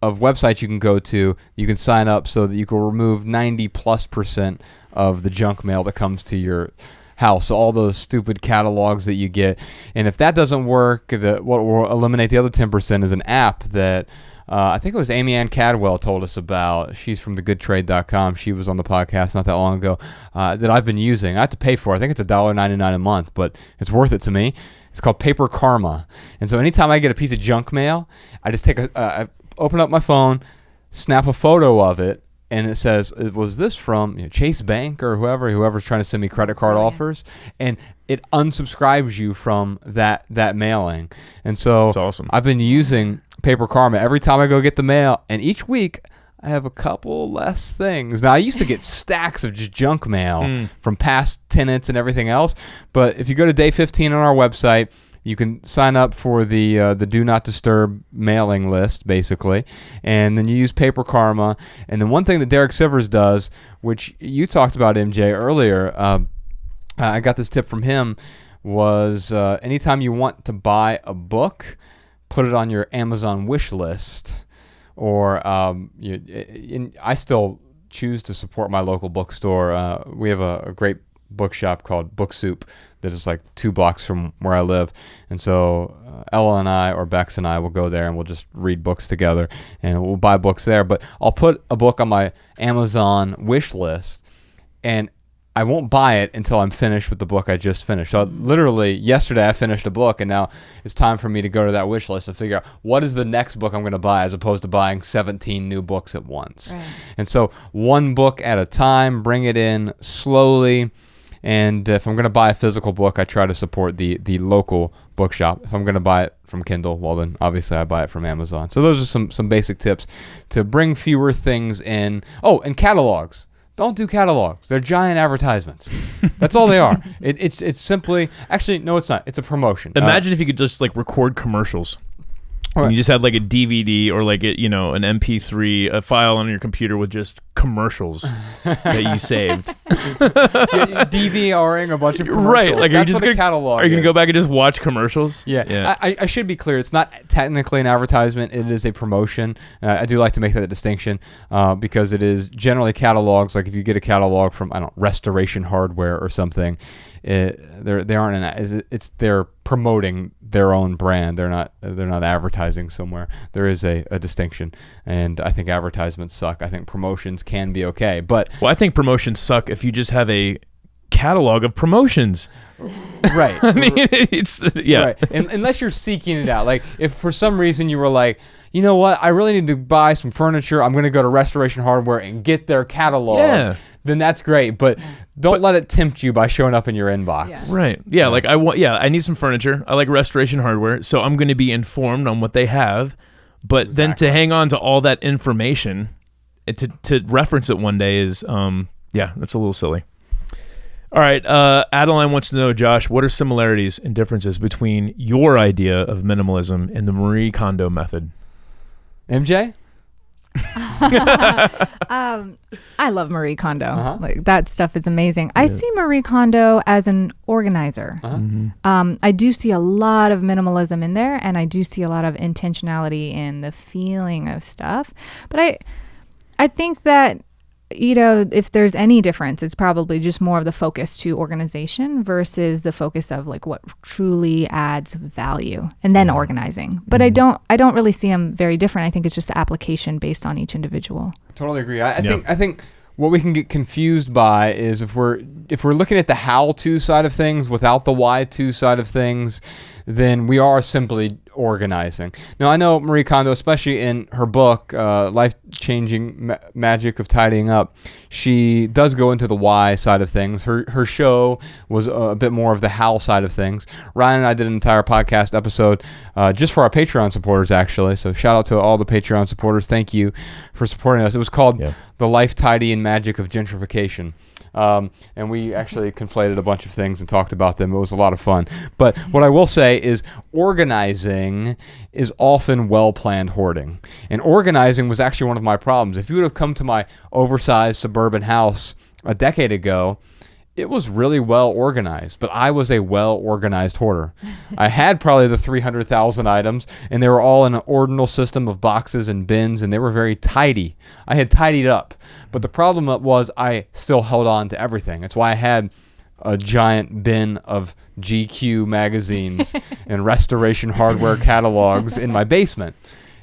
websites you can go to. You can sign up so that you can remove 90+% of the junk mail that comes to your house, all those stupid catalogs that you get. And if that doesn't work, what will eliminate the other 10% is an app that I think it was Amy Ann Cadwell told us about. She's from thegoodtrade.com. She was on the podcast not that long ago, that I've been using. I have to pay for it. I think it's $1.99 a month, but it's worth it to me. It's called Paper Karma. And so anytime I get a piece of junk mail, I just I open up my phone, snap a photo of it, and it says, was this from Chase Bank or whoever's trying to send me credit card offers? And it unsubscribes you from that mailing. And so that's awesome. I've been using Paper Karma every time I go get the mail, and each week I have a couple less things. Now, I used to get stacks of just junk mail from past tenants and everything else, but if you go to day 15 on our website, you can sign up for the Do Not Disturb mailing list, basically, and then you use Paper Karma. And then one thing that Derek Sivers does, which you talked about, MJ, earlier, I got this tip from him, was anytime you want to buy a book, put it on your Amazon wish list. Or I still choose to support my local bookstore. We have a great bookshop called Book Soup that is like 2 blocks from where I live, and so Ella and I, or Bex and I, will go there and we'll just read books together, and we'll buy books there. But I'll put a book on my Amazon wish list, and I won't buy it until I'm finished with the book I just finished. So literally yesterday I finished a book, and now it's time for me to go to that wish list and figure out what is the next book I'm going to buy, as opposed to buying 17 new books at once. Right. And so one book at a time, bring it in slowly. And if I'm going to buy a physical book, I try to support the local bookshop. If I'm going to buy it from Kindle, well, then obviously I buy it from Amazon. So those are some basic tips to bring fewer things in. Oh, and catalogs. Don't do catalogs. They're giant advertisements. That's all they are. It's simply, actually, no, it's not. It's a promotion. Imagine if you could just like record commercials. And you just had like a DVD or like an MP3, a file on your computer with just commercials that you saved. DVRing a bunch of commercials. Right, like that's what a catalog. Are you gonna go back and just watch commercials? Yeah. I should be clear. It's not technically an advertisement. It is a promotion. I do like to make that distinction because it is generally catalogs. Like if you get a catalog from Restoration Hardware or something, they aren't they're promoting their own brand. They're not advertising somewhere. There is a distinction, and I think advertisements suck. I think promotions can be okay, but I think promotions suck if you just have a catalog of promotions. Right. I mean, it's right. Unless you're seeking it out. Like if for some reason you were like, you know what, I really need to buy some furniture, I'm going to go to Restoration Hardware and get their catalog. Yeah. Then that's great, but don't let it tempt you by showing up in your inbox. Yeah. Right. Yeah, like I need some furniture. I like Restoration Hardware, so I'm going to be informed on what they have, but then to hang on to all that information and to reference it one day is that's a little silly. All right. Adeline wants to know, Josh, what are similarities and differences between your idea of minimalism and the Marie Kondo method? MJ? I love Marie Kondo. Like, that stuff is amazing. I see Marie Kondo as an organizer. I do see a lot of minimalism in there, and I do see a lot of intentionality in the feeling of stuff. But I think that, if there's any difference, it's probably just more of the focus to organization versus the focus of like what truly adds value, and then organizing. But I don't really see them very different. I think it's just the application based on each individual. Totally agree. I think what we can get confused by is if we're looking at the how-to side of things without the why-to side of things, then we are simply organizing. Now, I know Marie Kondo, especially in her book, Life-Changing Magic of Tidying Up, she does go into the why side of things. Her show was a bit more of the how side of things. Ryan and I did an entire podcast episode just for our Patreon supporters, actually. So shout out to all the Patreon supporters. Thank you for supporting us. It was called The Life Tidying Magic of Gentrification. And we actually conflated a bunch of things and talked about them. It was a lot of fun. But what I will say is organizing is often well-planned hoarding. And organizing was actually one of my problems. If you would have come to my oversized suburban house a decade ago, it was really well organized, but I was a well-organized hoarder. I had probably the 300,000 items, and they were all in an ordinal system of boxes and bins, and they were very tidy. I had tidied up, but the problem was I still held on to everything. That's why I had a giant bin of GQ magazines and Restoration Hardware catalogs in my basement,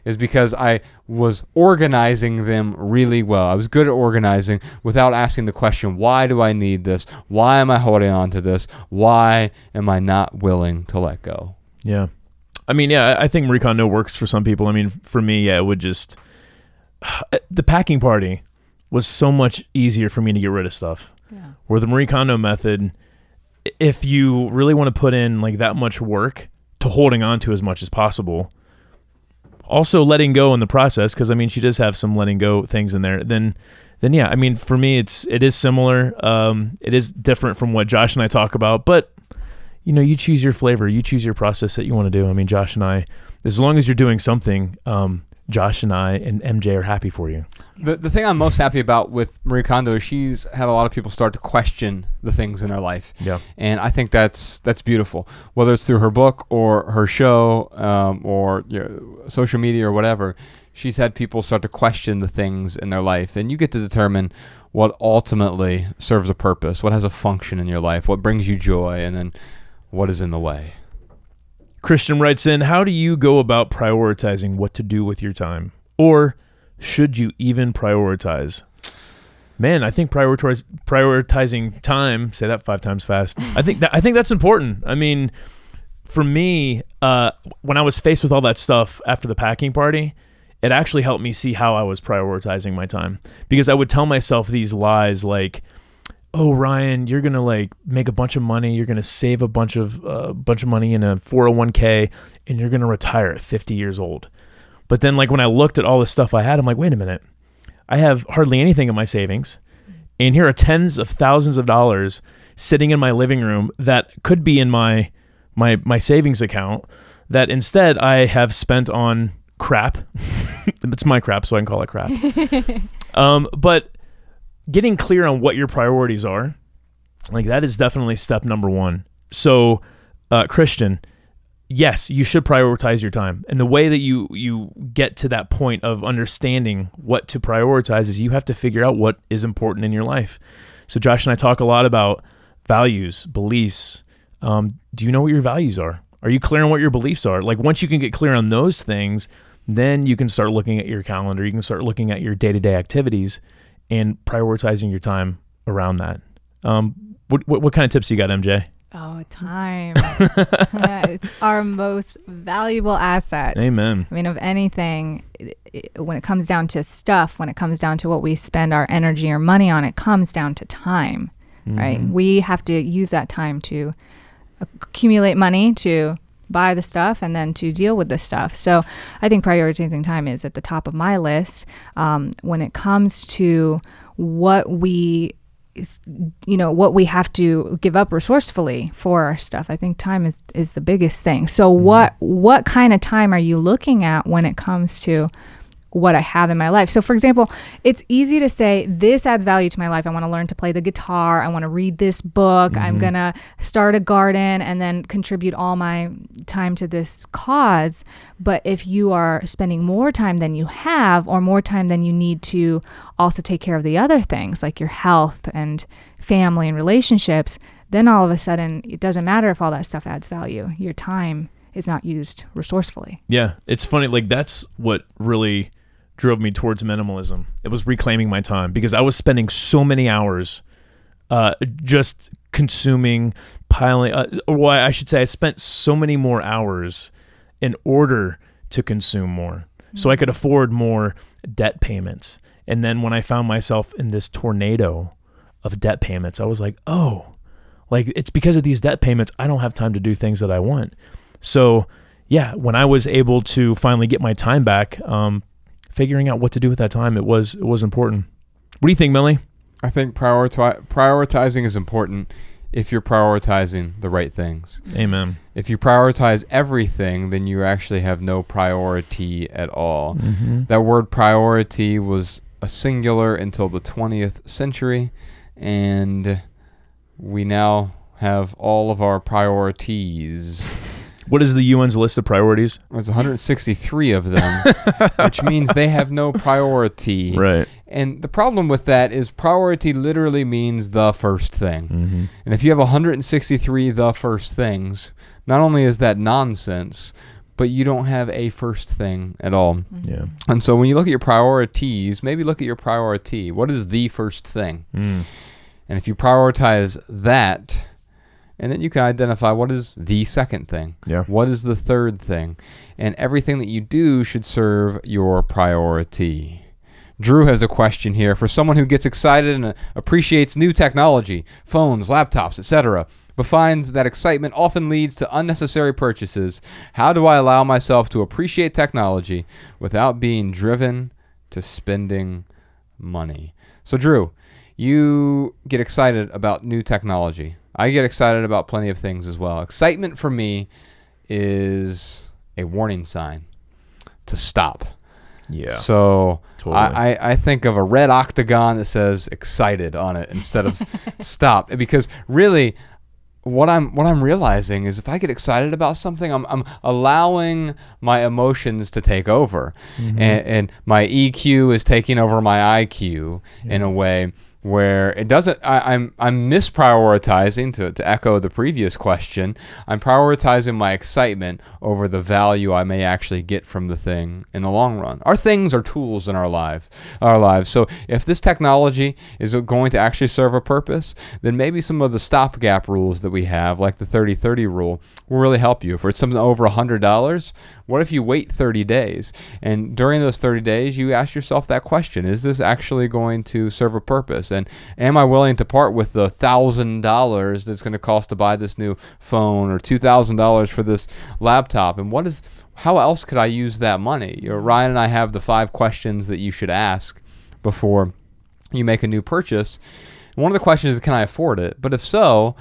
is because I was organizing them really well. I was good at organizing without asking the question, why do I need this? Why am I holding on to this? Why am I not willing to let go? Yeah. I mean, I think Marie Kondo works for some people. I mean, for me, it would just... The packing party was so much easier for me to get rid of stuff. Yeah. Where the Marie Kondo method, if you really want to put in like that much work to holding on to as much as possible, also letting go in the process, because I mean she does have some letting go things in there, then yeah, I mean for me it is similar. It is different from what Josh and I talk about, but you choose your flavor, you choose your process that you want to do. I mean, Josh and I, as long as you're doing something, Josh and I and MJ are happy for you. The thing I'm most happy about with Marie Kondo is she's had a lot of people start to question the things in their life. Yeah. And I think that's beautiful. Whether it's through her book or her show or social media or whatever, she's had people start to question the things in their life. And you get to determine what ultimately serves a purpose, what has a function in your life, what brings you joy, and then what is in the way. Christian writes in, how do you go about prioritizing what to do with your time? Or should you even prioritize? Man, I think prioritizing time, say that 5 times fast. I think that's important. I mean, for me, when I was faced with all that stuff after the packing party, it actually helped me see how I was prioritizing my time, because I would tell myself these lies like, oh, Ryan, you're going to like make a bunch of money. You're going to save a bunch of money in a 401k, and you're going to retire at 50 years old. But then like when I looked at all the stuff I had, I'm like, wait a minute, I have hardly anything in my savings. And here are tens of thousands of dollars sitting in my living room that could be in my savings account that instead I have spent on crap. It's my crap, so I can call it crap. But getting clear on what your priorities are, like that is definitely step number 1. So, Christian, yes, you should prioritize your time. And the way that you get to that point of understanding what to prioritize is you have to figure out what is important in your life. So Josh and I talk a lot about values, beliefs. Do you know what your values are? Are you clear on what your beliefs are? Like once you can get clear on those things, then you can start looking at your calendar. You can start looking at your day-to-day activities and prioritizing your time around that. What kind of tips you got, MJ? Oh, time. Yeah, it's our most valuable asset. Amen. I mean, of anything, when it comes down to stuff, when it comes down to what we spend our energy or money on, it comes down to time, right? We have to use that time to accumulate money, to buy the stuff, and then to deal with the stuff. So I think prioritizing time is at the top of my list. When it comes to what we what we have to give up resourcefully for our stuff. I think time is the biggest thing. So what kind of time are you looking at when it comes to what I have in my life? So for example, it's easy to say, this adds value to my life. I want to learn to play the guitar. I want to read this book. I'm going to start a garden and then contribute all my time to this cause. But if you are spending more time than you have, or more time than you need to also take care of the other things like your health and family and relationships, then all of a sudden it doesn't matter if all that stuff adds value. Your time is not used resourcefully. Yeah. It's funny. Like, that's what really drove me towards minimalism. It was reclaiming my time, because I was spending so many hours just consuming, piling, or I should say I spent so many more hours in order to consume more, so I could afford more debt payments. And then when I found myself in this tornado of debt payments, I was like, oh, like, it's because of these debt payments I don't have time to do things that I want. So yeah, when I was able to finally get my time back, figuring out what to do with that time, it was important. What do you think, Millie? I think prioritizing is important if you're prioritizing the right things. Amen. If you prioritize everything, then you actually have no priority at all. That word priority was a singular until the 20th century, and we now have all of our priorities. What is the UN's list of priorities? There's 163 of them, which means they have no priority. Right. And the problem with that is priority literally means the first thing. And if you have 163 the first things, not only is that nonsense, but you don't have a first thing at all. Yeah. And so when you look at your priorities, maybe look at your priority. What is the first thing? And if you prioritize that, and then you can identify what is the second thing. Yeah. What is the third thing? And everything that you do should serve your priority. Drew has a question here. For someone who gets excited and appreciates new technology, phones, laptops, etc., but finds that excitement often leads to unnecessary purchases, how do I allow myself to appreciate technology without being driven to spending money? So Drew, you get excited about new technology. I get excited about plenty of things as well. Excitement for me is a warning sign to stop. Yeah. So totally. I think of a red octagon that says excited on it instead of stop. Because really what I'm realizing is if I get excited about something, I'm allowing my emotions to take over. And my EQ is taking over my IQ in a way where it doesn't, I'm misprioritizing, to echo the previous question. I'm prioritizing my excitement over the value I may actually get from the thing in the long run. Our things are tools in our lives. So if this technology is going to actually serve a purpose, then maybe some of the stopgap rules that we have, like the 30-30 rule, will really help you. If it's something over $100, what if you wait 30 days? And during those 30 days, you ask yourself that question: is this actually going to serve a purpose? And am I willing to part with the $1,000 that's going to cost to buy this new phone, or $2,000 for this laptop? And how else could I use that money? Ryan and I have the 5 questions that you should ask before you make a new purchase. One of the questions is, can I afford it? But if so,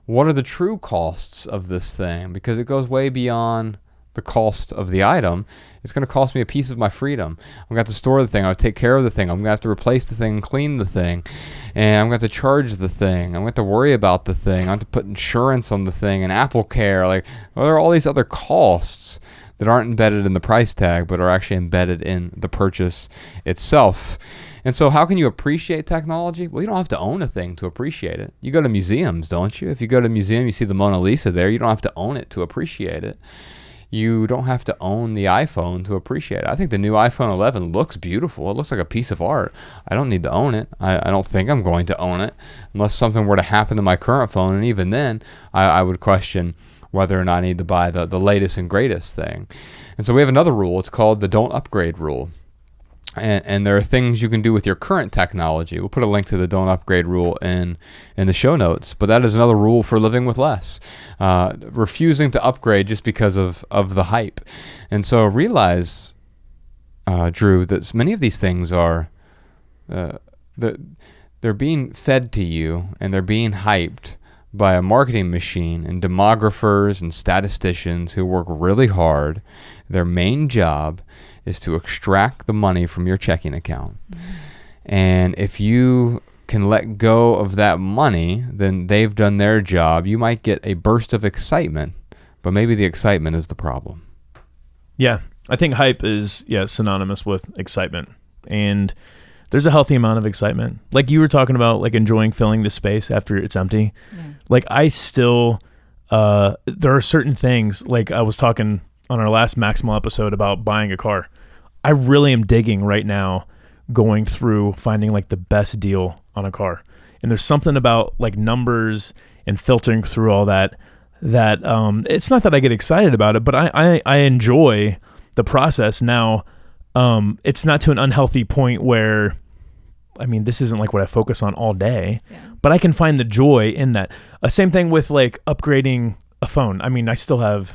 what are the true costs of this thing? Because it goes way beyond the cost of the item. It's going to cost me a piece of my freedom. I'm going to have to store the thing. I'll take care of the thing. I'm going to have to replace the thing, clean the thing. And I'm going to have to charge the thing. I'm going to have to worry about the thing. I have to put insurance on the thing and Apple Care. There are all these other costs that aren't embedded in the price tag, but are actually embedded in the purchase itself. And so how can you appreciate technology? Well, you don't have to own a thing to appreciate it. You go to museums, don't you? If you go to a museum, you see the Mona Lisa there. You don't have to own it to appreciate it. You don't have to own the iPhone to appreciate it. I think the new iPhone 11 looks beautiful. It looks like a piece of art. I don't need to own it. I don't think I'm going to own it unless something were to happen to my current phone. And even then, I would question whether or not I need to buy the latest and greatest thing. And so we have another rule. It's called the don't upgrade rule. And there are things you can do with your current technology. We'll put a link to the don't upgrade rule in the show notes. But that is another rule for living with less. Refusing to upgrade just because of the hype. And so realize, Drew, that many of these things are they're being fed to you and they're being hyped by a marketing machine and demographers and statisticians who work really hard. Their main job is to extract the money from your checking account. And if you can let go of that money, then they've done their job. You might get a burst of excitement, but maybe the excitement is the problem. Yeah, I think hype is synonymous with excitement, and there's a healthy amount of excitement. Like you were talking about, like enjoying filling the space after it's empty. Yeah. Like I still, there are certain things, like I was talking on our last Maximal episode about buying a car. I really am digging right now, going through finding like the best deal on a car. And there's something about like numbers and filtering through all that it's not that I get excited about it, but I enjoy the process. Now, it's not to an unhealthy point where, I mean, this isn't like what I focus on all day, but I can find the joy in that. Same thing with like upgrading a phone. I mean, I still have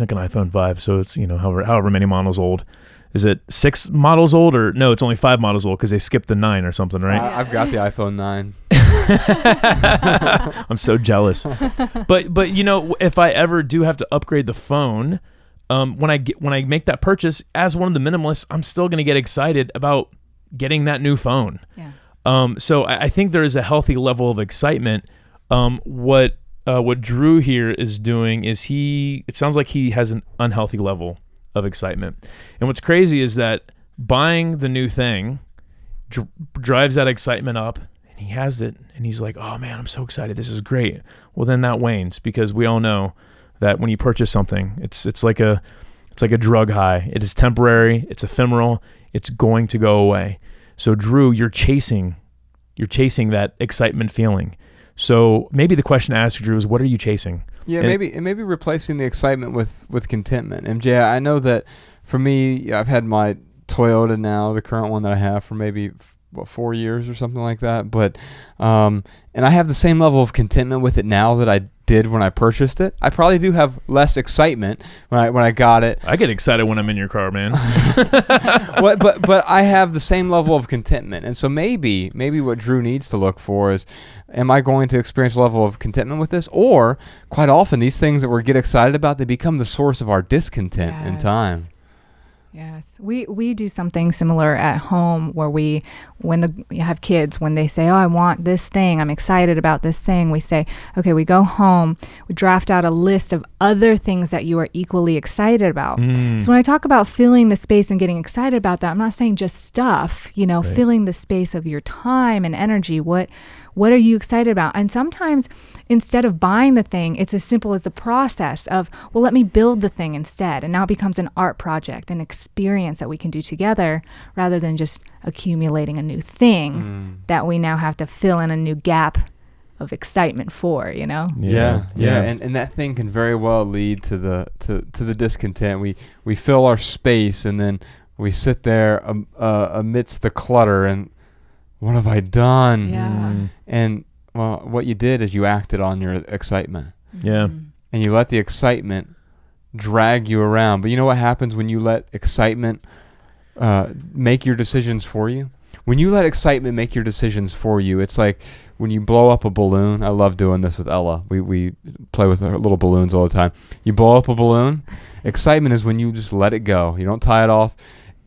like an iPhone 5, so it's, however many models old. Is it 6 models old, or no, it's only 5 models old because they skipped the 9 or something, right? I've got the iPhone 9. I'm so jealous. But if I ever do have to upgrade the phone, when I make that purchase as one of the minimalists, I'm still going to get excited about getting that new phone. Yeah. So I think there is a healthy level of excitement. What Drew here is doing is it sounds like he has an unhealthy level of excitement. And what's crazy is that buying the new thing drives that excitement up, and he has it, and he's like, oh man, I'm so excited, this is great. Well, then that wanes, because we all know that when you purchase something, it's like a drug high. It is temporary, it's ephemeral, it's going to go away. So Drew, you're chasing that excitement feeling. So maybe the question to ask, Drew, is what are you chasing? Yeah, maybe replacing the excitement with contentment. MJ, I know that for me, I've had my Toyota now, the current one that I have, for maybe 4 years or something like that. But and I have the same level of contentment with it now that I did when I purchased it. I probably do have less excitement when I got it. I get excited when I'm in your car, man. but I have the same level of contentment. And so maybe what Drew needs to look for is, am I going to experience a level of contentment with this? Or quite often these things that we get excited about, they become the source of our discontent in time. Yes, we do something similar at home where when you have kids, when they say, oh, I want this thing, I'm excited about this thing, we say, okay, we go home, we draft out a list of other things that you are equally excited about. So when I talk about filling the space and getting excited about that, I'm not saying just stuff, right. Filling the space of your time and energy. What are you excited about? And sometimes instead of buying the thing, it's as simple as the process of, well, let me build the thing instead. And now it becomes an art project, an experience that we can do together, rather than just accumulating a new thing that we now have to fill in a new gap of excitement for, Yeah. And that thing can very well lead to the discontent. We fill our space, and then we sit there amidst the clutter, and what have I done? Yeah. And well, what you did is you acted on your excitement. Yeah. And you let the excitement drag you around. But you know what happens when you let excitement make your decisions for you? When you let excitement make your decisions for you, it's like when you blow up a balloon. I love doing this with Ella. We play with our little balloons all the time. You blow up a balloon. Excitement is when you just let it go. You don't tie it off,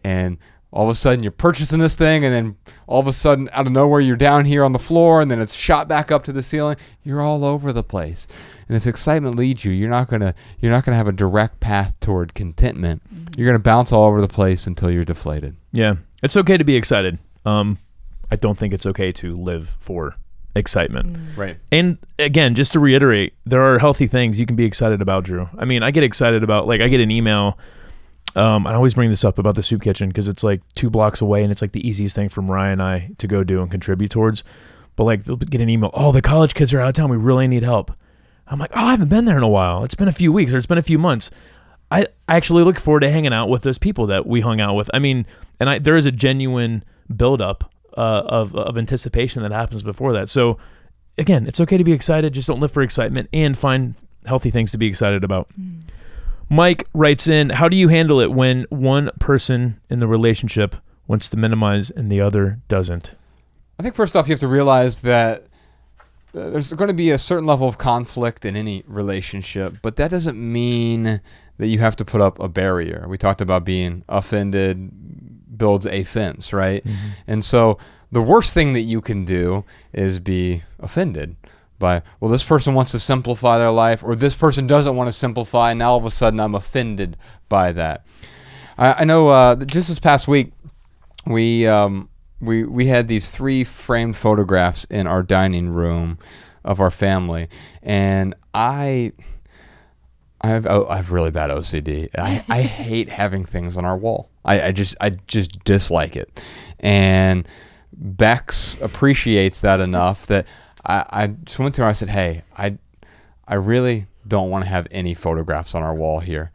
and all of a sudden you're purchasing this thing, and then all of a sudden out of nowhere you're down here on the floor, and then it's shot back up to the ceiling. You're all over the place. And if excitement leads you, you're not gonna have a direct path toward contentment. You're gonna bounce all over the place until you're deflated. Yeah, it's okay to be excited. I don't think it's okay to live for excitement. Right. And again, just to reiterate, there are healthy things you can be excited about, Drew. I mean, I get excited about, like, I get an email. I always bring this up about the soup kitchen because it's like 2 blocks away, and it's like the easiest thing for Mariah and I to go do and contribute towards. But like, they'll get an email, oh, the college kids are out of town, we really need help. I'm like, oh, I haven't been there in a while. It's been a few weeks, or it's been a few months. I actually look forward to hanging out with those people that we hung out with. I mean, and there is a genuine buildup of anticipation that happens before that. So again, it's okay to be excited. Just don't live for excitement, and find healthy things to be excited about. Mike writes in, how do you handle it when one person in the relationship wants to minimize and the other doesn't? I think first off, you have to realize that there's going to be a certain level of conflict in any relationship, but that doesn't mean that you have to put up a barrier. We talked about being offended builds a fence, right? Mm-hmm. And so the worst thing that you can do is be offended by, well, this person wants to simplify their life, or this person doesn't want to simplify, and now all of a sudden I'm offended by that. I know just this past week, we had these 3 framed photographs in our dining room of our family, and I have really bad OCD. I hate having things on our wall. I just dislike it, and Bex appreciates that enough that I just went to her. I said, "Hey, I really don't want to have any photographs on our wall here,"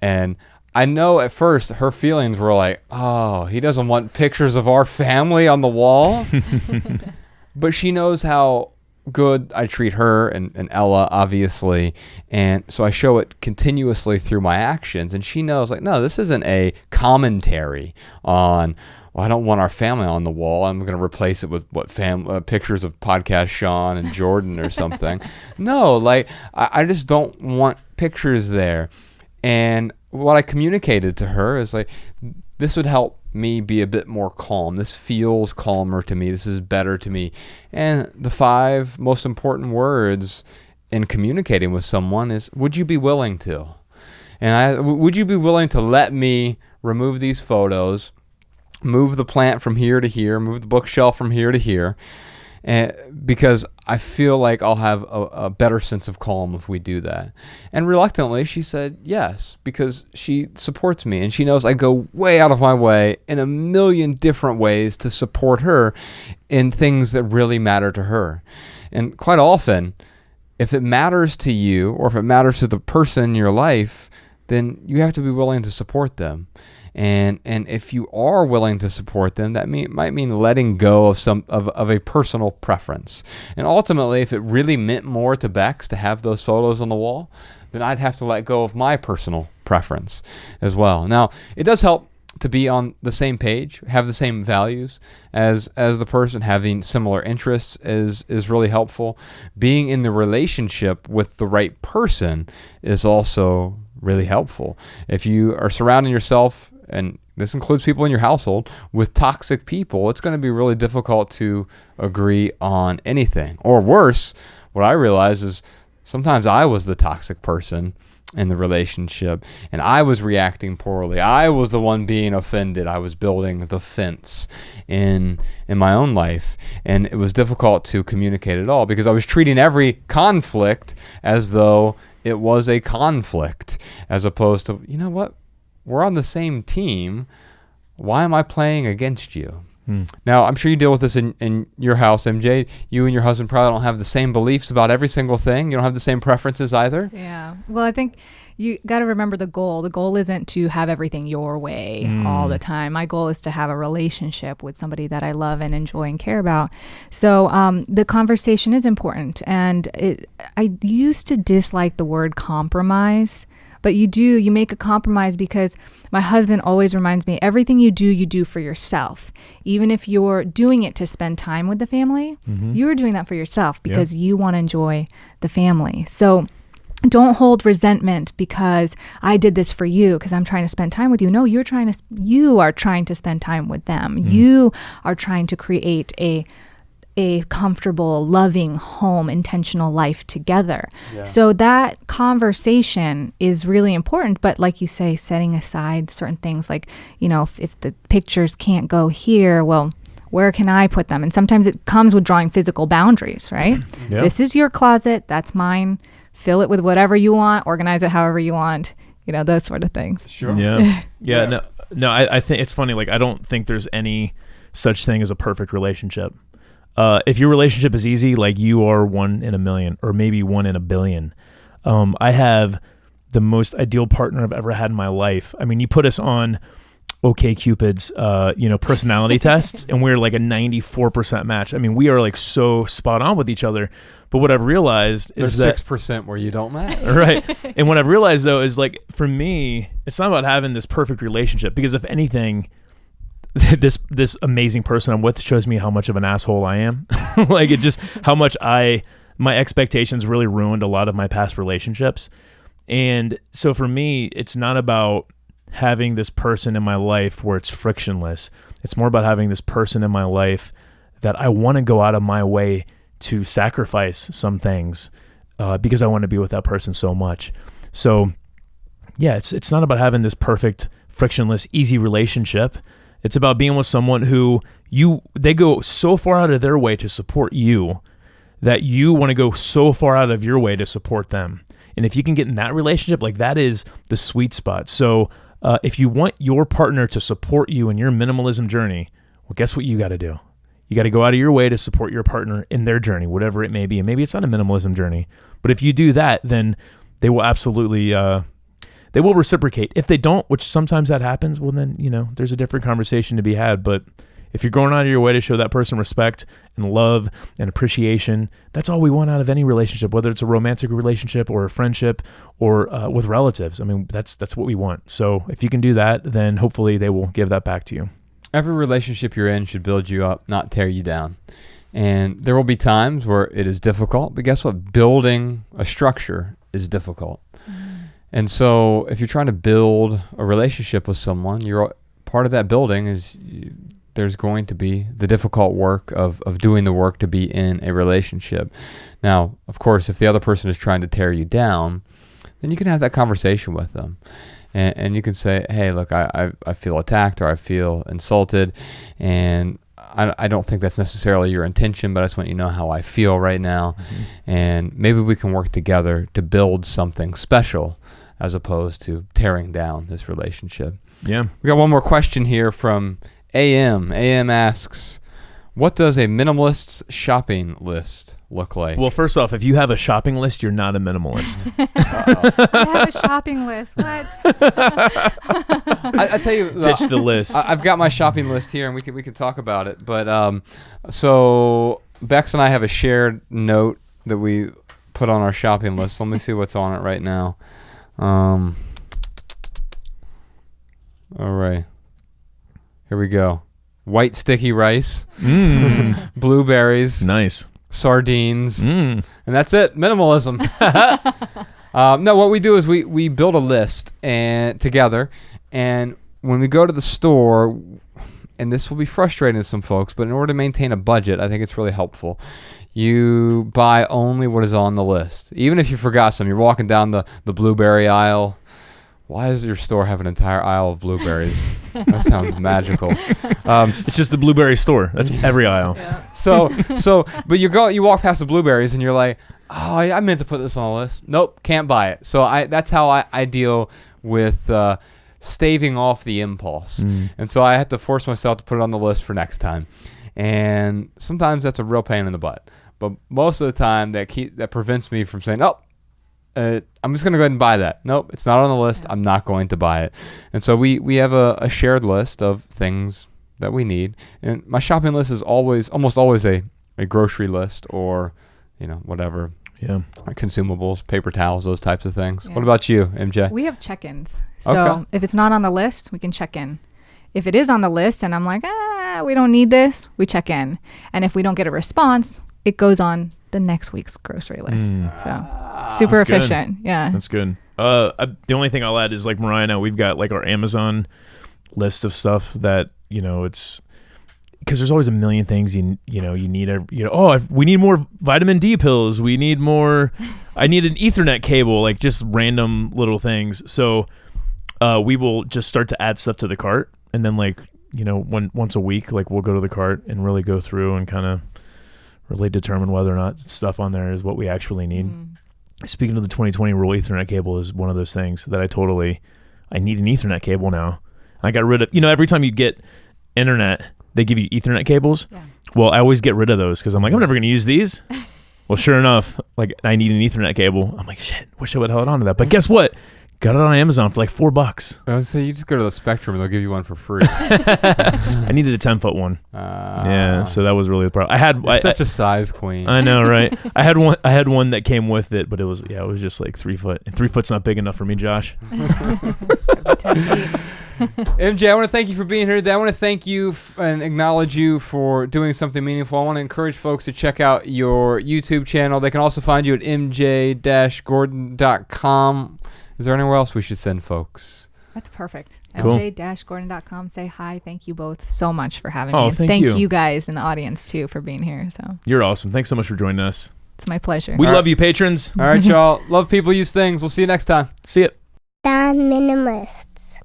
and I know at first her feelings were like, oh, he doesn't want pictures of our family on the wall. But she knows how good I treat her and Ella, obviously. And so I show it continuously through my actions. And she knows, like, no, this isn't a commentary on, well, I don't want our family on the wall. I'm going to replace it with pictures of Podcast Sean and Jordan or something. No, like, I just don't want pictures there. And what I communicated to her is like, this would help me be a bit more calm. This feels calmer to me. This is better to me. And the 5 most important words in communicating with someone is, would you be willing to? And would you be willing to let me remove these photos, move the plant from here to here, move the bookshelf from here to here? And because I feel like I'll have a better sense of calm if we do that. And reluctantly, she said yes, because she supports me, and she knows I go way out of my way in a million different ways to support her in things that really matter to her. And quite often, if it matters to you, or if it matters to the person in your life, then you have to be willing to support them. And if you are willing to support them, that might mean letting go of a personal preference. And ultimately, if it really meant more to Bex to have those photos on the wall, then I'd have to let go of my personal preference as well. Now, it does help to be on the same page, have the same values as the person. Having similar interests is really helpful. Being in the relationship with the right person is also really helpful. If you are surrounding yourself, and this includes people in your household, with toxic people, it's going to be really difficult to agree on anything. Or worse, what I realize is sometimes I was the toxic person in the relationship, and I was reacting poorly. I was the one being offended. I was building the fence in my own life, and it was difficult to communicate at all because I was treating every conflict as though it was a conflict, as opposed to, you know what? We're on the same team. Why am I playing against you? Now, I'm sure you deal with this in your house, MJ. You and your husband probably don't have the same beliefs about every single thing. You don't have the same preferences either. Yeah. Well, I think you got to remember the goal. The goal isn't to have everything your way all the time. My goal is to have a relationship with somebody that I love and enjoy and care about. So the conversation is important. And I used to dislike the word compromise. But you make a compromise because my husband always reminds me, everything you do for yourself. Even if you're doing it to spend time with the family, you're doing that for yourself because you want to enjoy the family. So don't hold resentment because I did this for you because I'm trying to spend time with you. No, you are trying to spend time with them. You are trying to create a comfortable, loving home, intentional life together. Yeah. So that conversation is really important. But like you say, setting aside certain things like, if the pictures can't go here, well, where can I put them? And sometimes it comes with drawing physical boundaries, right? Yeah. This is your closet. That's mine. Fill it with whatever you want. Organize it however you want. Those sort of things. Sure. Yeah. Yeah. No, I think it's funny. Like, I don't think there's any such thing as a perfect relationship. If your relationship is easy, like you are 1 in a million or maybe 1 in a billion. I have the most ideal partner I've ever had in my life. I mean, you put us on OkCupid's, personality tests, and we're like a 94% match. I mean, we are like so spot on with each other. But what I've realized is there's 6% where you don't match. Right. And what I've realized though is, like, for me, it's not about having this perfect relationship, because if anything, this amazing person I'm with shows me how much of an asshole I am. Like it just how much my expectations really ruined a lot of my past relationships. And so for me, it's not about having this person in my life where it's frictionless. It's more about having this person in my life that I want to go out of my way to sacrifice some things because I want to be with that person so much. So yeah, it's not about having this perfect, frictionless, easy relationship. It's about being with someone who they go so far out of their way to support you that you want to go so far out of your way to support them. And if you can get in that relationship, like that is the sweet spot. So if you want your partner to support you in your minimalism journey, well, guess what you got to do? You got to go out of your way to support your partner in their journey, whatever it may be. And maybe it's not a minimalism journey, but if you do that, then they will absolutely, they will reciprocate. If they don't, which sometimes that happens, well then, there's a different conversation to be had. But if you're going out of your way to show that person respect and love and appreciation, that's all we want out of any relationship, whether it's a romantic relationship or a friendship or with relatives. I mean, that's what we want. So if you can do that, then hopefully they will give that back to you. Every relationship you're in should build you up, not tear you down. And there will be times where it is difficult, but guess what? Building a structure is difficult. And so if you're trying to build a relationship with someone, you're part of that building is there's going to be the difficult work of doing the work to be in a relationship. Now, of course, if the other person is trying to tear you down, then you can have that conversation with them. And you can say, hey, look, I feel attacked or I feel insulted, and I don't think that's necessarily your intention, but I just want you to know how I feel right now. Mm-hmm. And maybe we can work together to build something special as opposed to tearing down this relationship. Yeah. We got one more question here from AM. AM asks, what does a minimalist's shopping list look like? Well, first off, if you have a shopping list, you're not a minimalist. I have a shopping list. What? I tell you, ditch the list. I've got my shopping list here, and we can talk about it. But so Bex and I have a shared note that we put on our shopping list. Let me see what's on it right now. All right, here we go. White sticky rice, blueberries, nice, sardines, and that's it. Minimalism. No, what we do is we build a list and together, and when we go to the store, and this will be frustrating to some folks, but in order to maintain a budget, I think it's really helpful. You buy only what is on the list. Even if you forgot some, you're walking down the blueberry aisle. Why does your store have an entire aisle of blueberries? That sounds magical. It's just the blueberry store. That's every aisle. Yeah. But you walk past the blueberries and you're like, oh, I meant to put this on the list. Nope, can't buy it. So that's how I deal with staving off the impulse. And so I have to force myself to put it on the list for next time. And sometimes that's a real pain in the butt. But most of the time that prevents me from saying, I'm just going to go ahead and buy that. Nope, it's not on the list. I'm not going to buy it. And so we have a shared list of things that we need. And my shopping list is almost always a grocery list or, whatever. Yeah. Consumables, paper towels, those types of things. Yeah. What about you, MJ? We have check-ins. So if it's not on the list, we can check in. If it is on the list and I'm like, we don't need this, we check in. And if we don't get a response, it goes on the next week's grocery list. So super efficient. Good. Yeah. That's good. The only thing I'll add is like Mariah and I, we've got like our Amazon list of stuff that, it's because there's always a million things you need. We need more vitamin D pills. I need an Ethernet cable, like just random little things. So we will just start to add stuff to the cart. And then once a week, like we'll go to the cart and really go through and kind of really determine whether or not stuff on there is what we actually need. Speaking of the 2020 rule, Ethernet cable is one of those things that I need an Ethernet cable now. I got rid of, every time you get internet, they give you Ethernet cables. Yeah. Well, I always get rid of those because I'm like, I'm never going to use these. Well, sure enough, like I need an Ethernet cable. I'm like, shit, wish I would have held on to that. But guess what? Got it on Amazon for like $4. I would say you just go to the Spectrum and they'll give you one for free. I needed a 10-foot one. Yeah, so that was really the problem. You're such a size queen. I know, right? I had one that came with it, but it was just like 3 foot. And 3 foot's not big enough for me, Josh. 10 feet. MJ, I want to thank you for being here today. I want to thank you and acknowledge you for doing something meaningful. I want to encourage folks to check out your YouTube channel. They can also find you at mj-gordon.com. Is there anywhere else we should send folks? That's perfect. Cool. mj-gordon.com. Say hi. Thank you both so much for having Oh, me. And thank you. you guys in the audience too for being here. So You're awesome. Thanks so much for joining us. it's my pleasure. We All love you, patrons. All right, y'all. Love people, use things. We'll see you next time. See ya. The Minimalists.